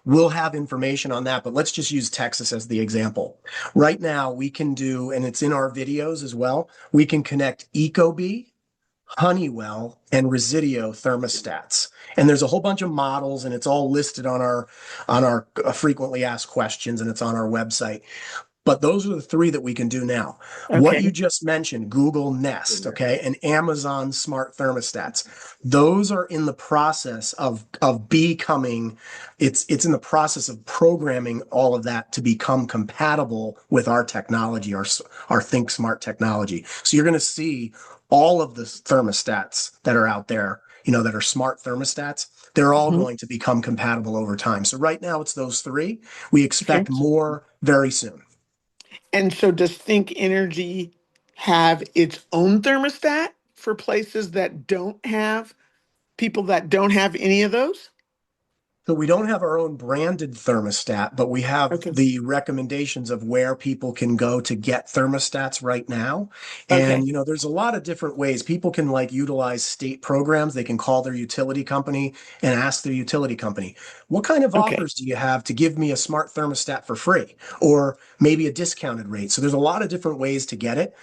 we'll have information on that. But let's just use Texas as the example. Right now we can do, and it's in our videos as well, we can connect Ecobee, Honeywell, and Residio thermostats. And there's a whole bunch of models, and it's all listed on our frequently asked questions, and it's on our website. But those are the three that we can do now. What you Okay. just mentioned, Google Nest, okay, and Amazon smart thermostats, those are in the process of becoming, it's in the process of programming all of that to become compatible with our technology, our Think Smart technology. So you're going to see all of the thermostats that are out there, that are smart thermostats, they're all Mhm. going to become compatible over time. So right now it's those three. We Okay. expect more very soon. And so does Think Energy have its own thermostat for places that don't have people that don't have any of those? So we don't have our own branded thermostat, but we have Okay. the recommendations of where people can go to get thermostats right now. And, Okay. there's a lot of different ways people can utilize state programs. They can call their utility company and ask their utility company, what kind of Okay. offers do you have to give me a smart thermostat for free or maybe a discounted rate? So there's a lot of different ways to get it.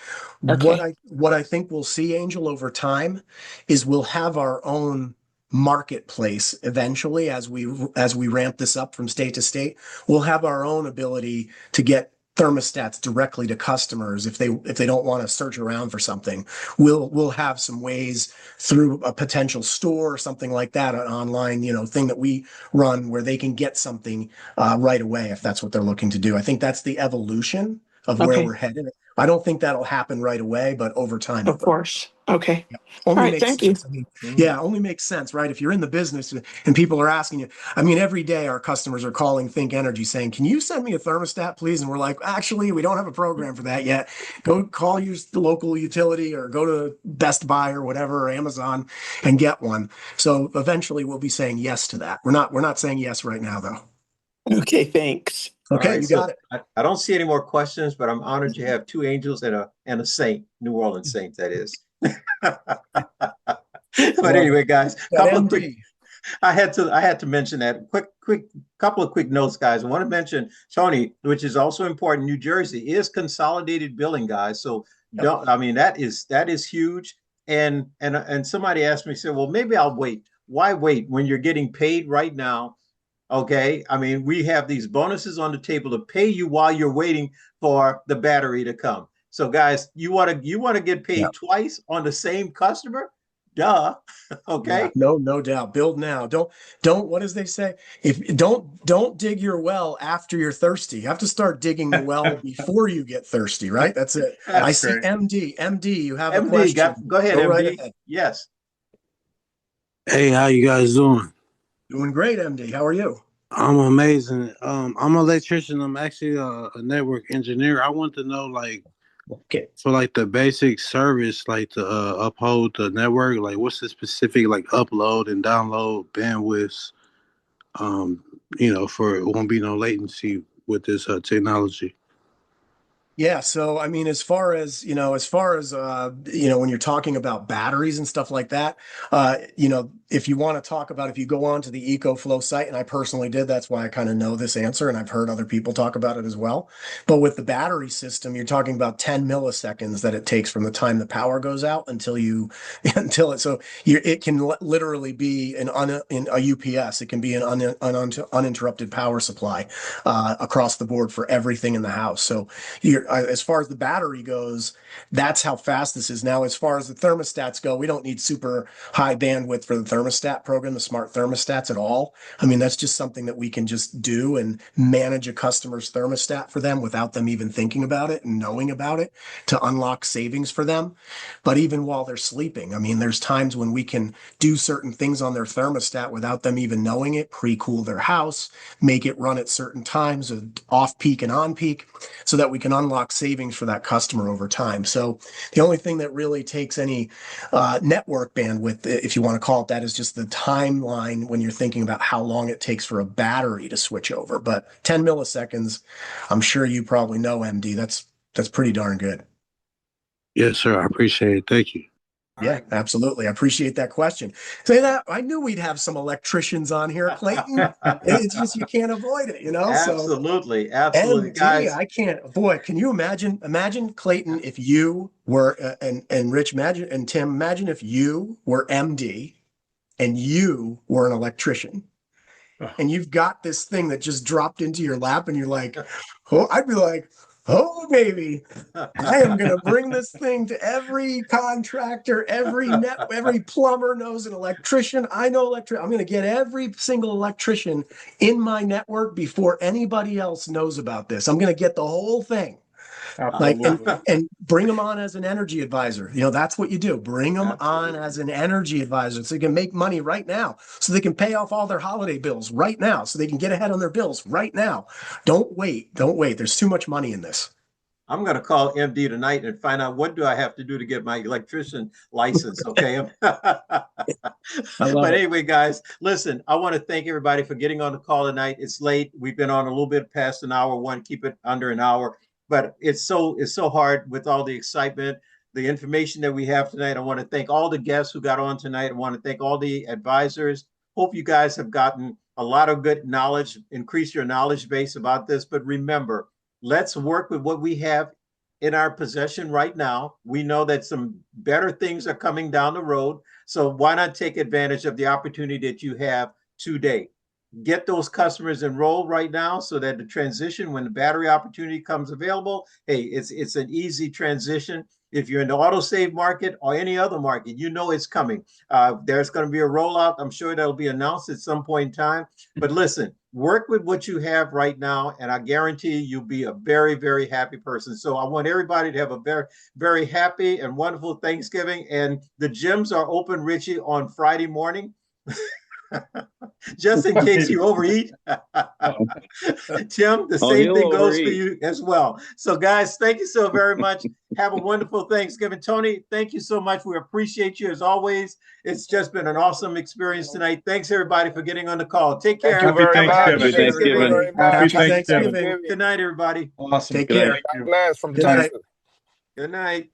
Okay. What I think we'll see, Angel, over time is we'll have our own marketplace eventually as we ramp this up from state to state. We'll have our own ability to get thermostats directly to customers if they don't want to search around for something. We'll have some ways through a potential store or something like that, an online thing that we run where they can get something right away if that's what they're looking to do. I think that's the evolution of where Okay. we're headed. I don't think that'll happen right away, but over time it Of will. course. Okay. All Only right. makes Thank you. sense. I mean, Mhm. yeah, only makes sense, right? If you're in the business and people are asking you, I mean, every day our customers are calling Think Energy saying, "Can you send me a thermostat, please?" And we're like, "Actually, we don't have a program for that yet. Go call your local utility or go to Best Buy or whatever, or Amazon and get one." So eventually we'll be saying yes to that. We're not saying yes right now, though. Okay. Thanks. All Okay, right, you so got it. I don't see any more questions, but I'm honored to have two angels and a saint, New Orleans Saint, that is. But Well, anyway, guys, that couple of quick MD. I had to mention that quick couple of quick notes, guys. I want to mention Tony, which is also important. New Jersey is consolidated billing, guys. So Yep. don't. I mean, that is huge. And somebody asked me, said, well, maybe I'll wait. Why wait when you're getting paid right now? Okay. I mean, we have these bonuses on the table to pay you while you're waiting for the battery to come. So, guys, you want to get Yeah. paid twice on the same customer? Duh. Yeah, Okay. no doubt. Build now. Don't, what does they say? If don't dig your well after you're thirsty. You have to start digging the well before you get thirsty, right? That's it. I That's see great. MD, you have a MD, question. go ahead, Go right MD. ahead. Yes. Hey, how you guys doing? Doing great, MD. How are you? I'm amazing. I'm an electrician. I'm actually a network engineer. I want to know, like, Okay. for like the basic service, like to uphold the network, like what's the specific like upload and download bandwidths, for it won't be no latency with this technology. Yeah, so I mean, when you're talking about batteries and stuff like that, if you want to talk about if you go on to the EcoFlow site, and I personally did, that's why I kind of know this answer, and I've heard other people talk about it as well. But with the battery system, you're talking about 10 milliseconds that it takes from the time the power goes out until it can literally be in a UPS. It can be an uninterrupted power supply across the board for everything in the house. So as far as the battery goes, that's how fast this is. Now, as far as the thermostats go, we don't need super high bandwidth for the thermostat program, the smart thermostats at all. I mean, that's just something that we can just do and manage a customer's thermostat for them without them even thinking about it and knowing about it to unlock savings for them. But even while they're sleeping, I mean, there's times when we can do certain things on their thermostat without them even knowing it, pre-cool their house, make it run at certain times of off peak and on peak so that we can unlock savings for that customer over time. So the only thing that really takes any network bandwidth, if you want to call it that, is just the timeline when you're thinking about how long it takes for a battery to switch over. But 10 milliseconds, I'm sure you probably know, MD. That's pretty darn good. Yes, sir. I appreciate it. Thank you. All Yeah, right. absolutely. I appreciate that question. Say that I knew we'd have some electricians on here, Clayton. It's just you can't avoid it. So Absolutely. Absolutely. MD, Guys, I can't. Boy, can you imagine? Imagine Clayton if you were and Rich, imagine and Tim, imagine if you were MD and you were an electrician and you've got this thing that just dropped into your lap and you're like, oh, I'd be like, Oh, baby. I am going to bring this thing to every contractor, every plumber knows an electrician. I know electric. I'm going to get every single electrician in my network before anybody else knows about this. I'm going to get the whole thing. Like, and bring them on as an energy advisor. That's what you do. Bring them on as an energy advisor so they can make money right now, so they can pay off all their holiday bills right now, so they can get ahead on their bills right now. Don't wait. There's too much money in this. I'm going to call MD tonight and find out what do I have to do to get my electrician license. Okay. But anyway, guys, listen, I want to thank everybody for getting on the call tonight. It's late. We've been on a little bit past an hour. Want to keep it under an hour. But it's so hard with all the excitement, the information that we have tonight. I want to thank all the guests who got on tonight. I want to thank all the advisors. Hope you guys have gotten a lot of good knowledge, increase your knowledge base about this. But remember, let's work with what we have in our possession right now. We know that some better things are coming down the road. So why not take advantage of the opportunity that you have today? Get those customers enrolled right now so that the transition, when the battery opportunity comes available, hey, it's an easy transition. If you're in the autosave market or any other market, it's coming. There's going to be a rollout. I'm sure that'll be announced at some point in time. But listen, work with what you have right now, and I guarantee you'll be a very, very happy person. So I want everybody to have a very, very happy and wonderful Thanksgiving. And the gyms are open, Richie, on Friday morning. Just in case you overeat. Tim, the same thing goes for you as well. So guys, thank you so very much. Have a wonderful Thanksgiving. Tony, thank you so much. We appreciate you as always. It's just been an awesome experience tonight. Thanks everybody for getting on the call. Take care. Happy Thanksgiving. Happy Thanksgiving. Good night, everybody. Awesome. Take care. God bless from Good night. Texas. Good night.